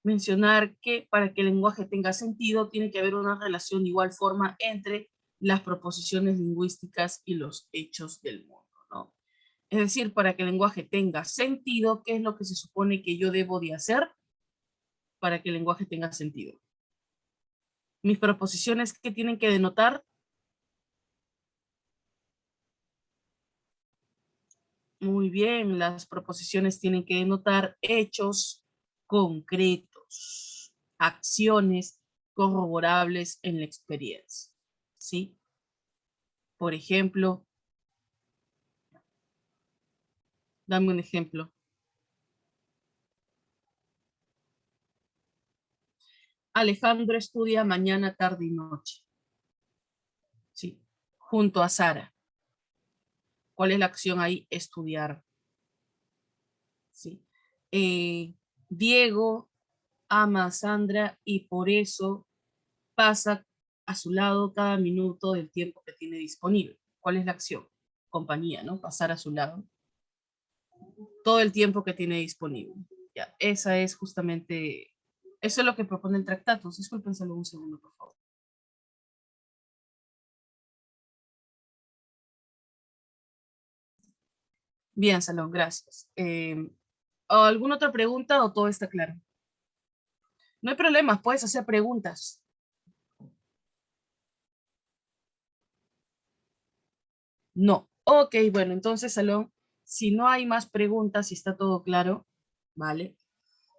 mencionar que para que el lenguaje tenga sentido tiene que haber una relación de igual forma entre las proposiciones lingüísticas y los hechos del mundo, ¿no? Es decir, para que el lenguaje tenga sentido, ¿qué es lo que se supone que yo debo de hacer para que el lenguaje tenga sentido? Mis proposiciones, ¿qué tienen que denotar? Muy bien, las proposiciones tienen que denotar hechos concretos, acciones corroborables en la experiencia, ¿sí? Por ejemplo, dame un ejemplo. Alejandro estudia mañana, tarde y noche, ¿sí? Junto a Sara. ¿Cuál es la acción ahí? Estudiar, ¿sí? Diego ama a Sandra y por eso pasa a su lado cada minuto del tiempo que tiene disponible. ¿Cuál es la acción? Compañía, ¿no? Pasar a su lado todo el tiempo que tiene disponible. Ya, esa es justamente Eso es lo que propone el tratado. Disculpen solo un segundo, por favor. Bien, Salón, gracias. ¿Alguna otra pregunta o todo está claro? No hay problema, puedes hacer preguntas. No. Ok, bueno, entonces, Salón, si no hay más preguntas, si está todo claro, ¿vale?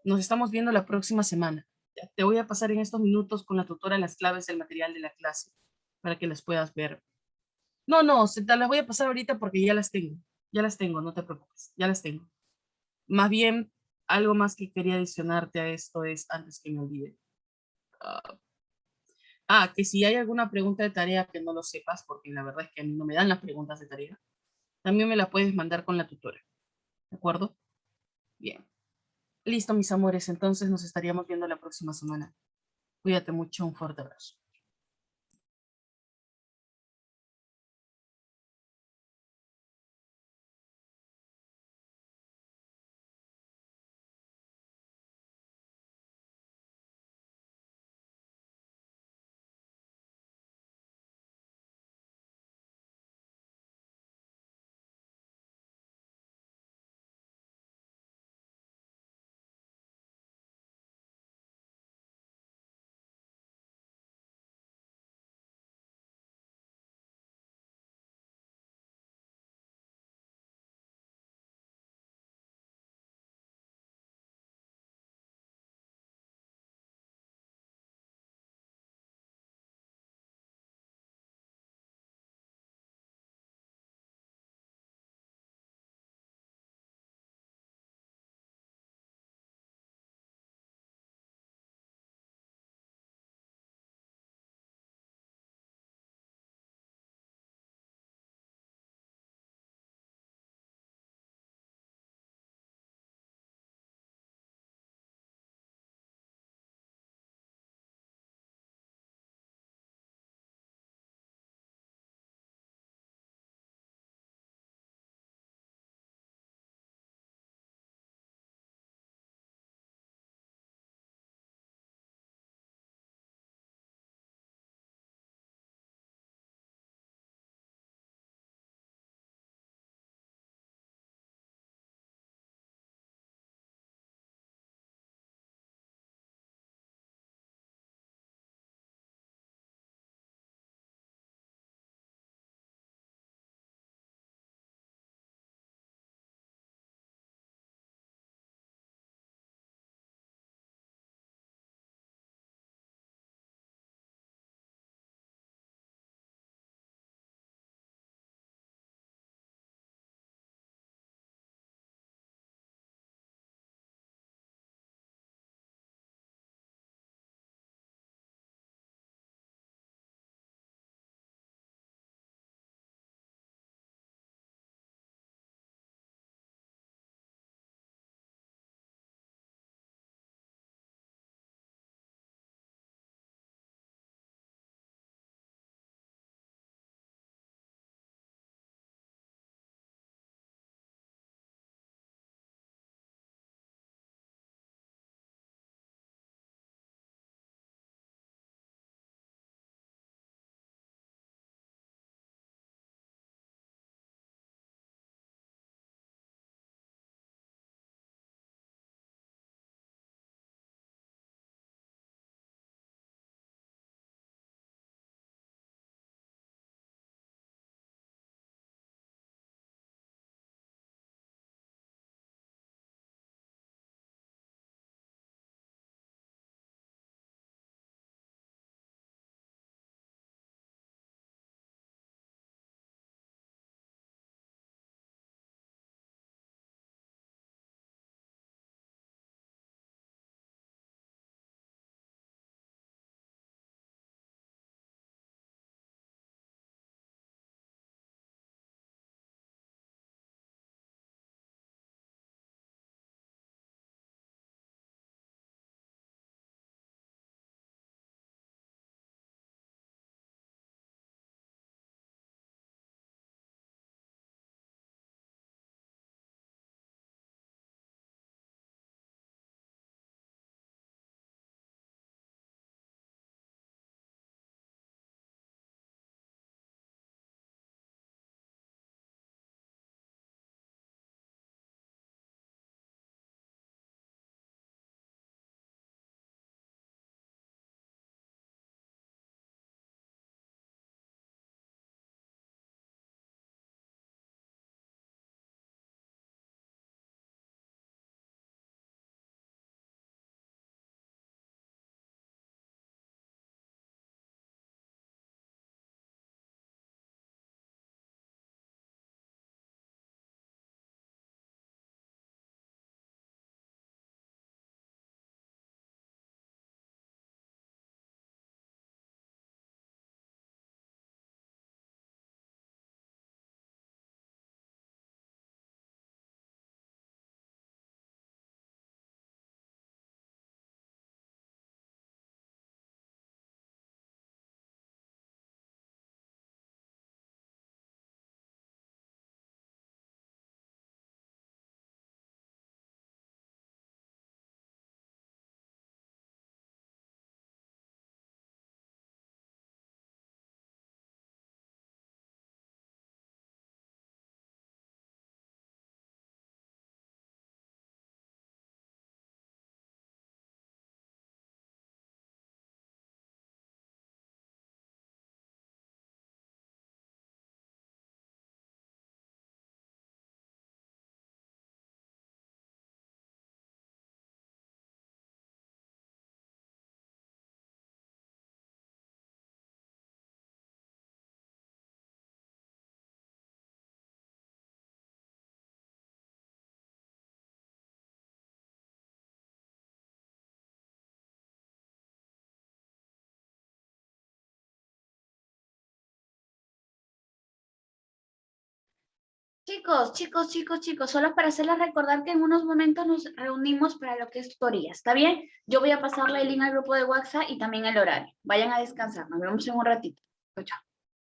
Nos estamos viendo la próxima semana. Ya, te voy a pasar en estos minutos con la tutora las claves del material de la clase para que las puedas ver. No, no, te las voy a pasar ahorita porque ya las tengo. Ya las tengo, no te preocupes, ya las tengo. Más bien, algo más que quería adicionarte a esto es, antes que me olvide. Ah, que si hay alguna pregunta de tarea que no lo sepas, porque la verdad es que a mí no me dan las preguntas de tarea, también me la puedes mandar con la tutora. ¿De acuerdo? Bien. Listo, mis amores. Entonces nos estaríamos viendo la próxima semana. Cuídate mucho. Un fuerte abrazo. chicos, solo para hacerles recordar que en unos momentos nos reunimos para lo que es tutoría, ¿está bien? Yo voy a pasarle el link al grupo de WhatsApp y también el horario. Vayan a descansar, nos vemos en un ratito. Chao, chao.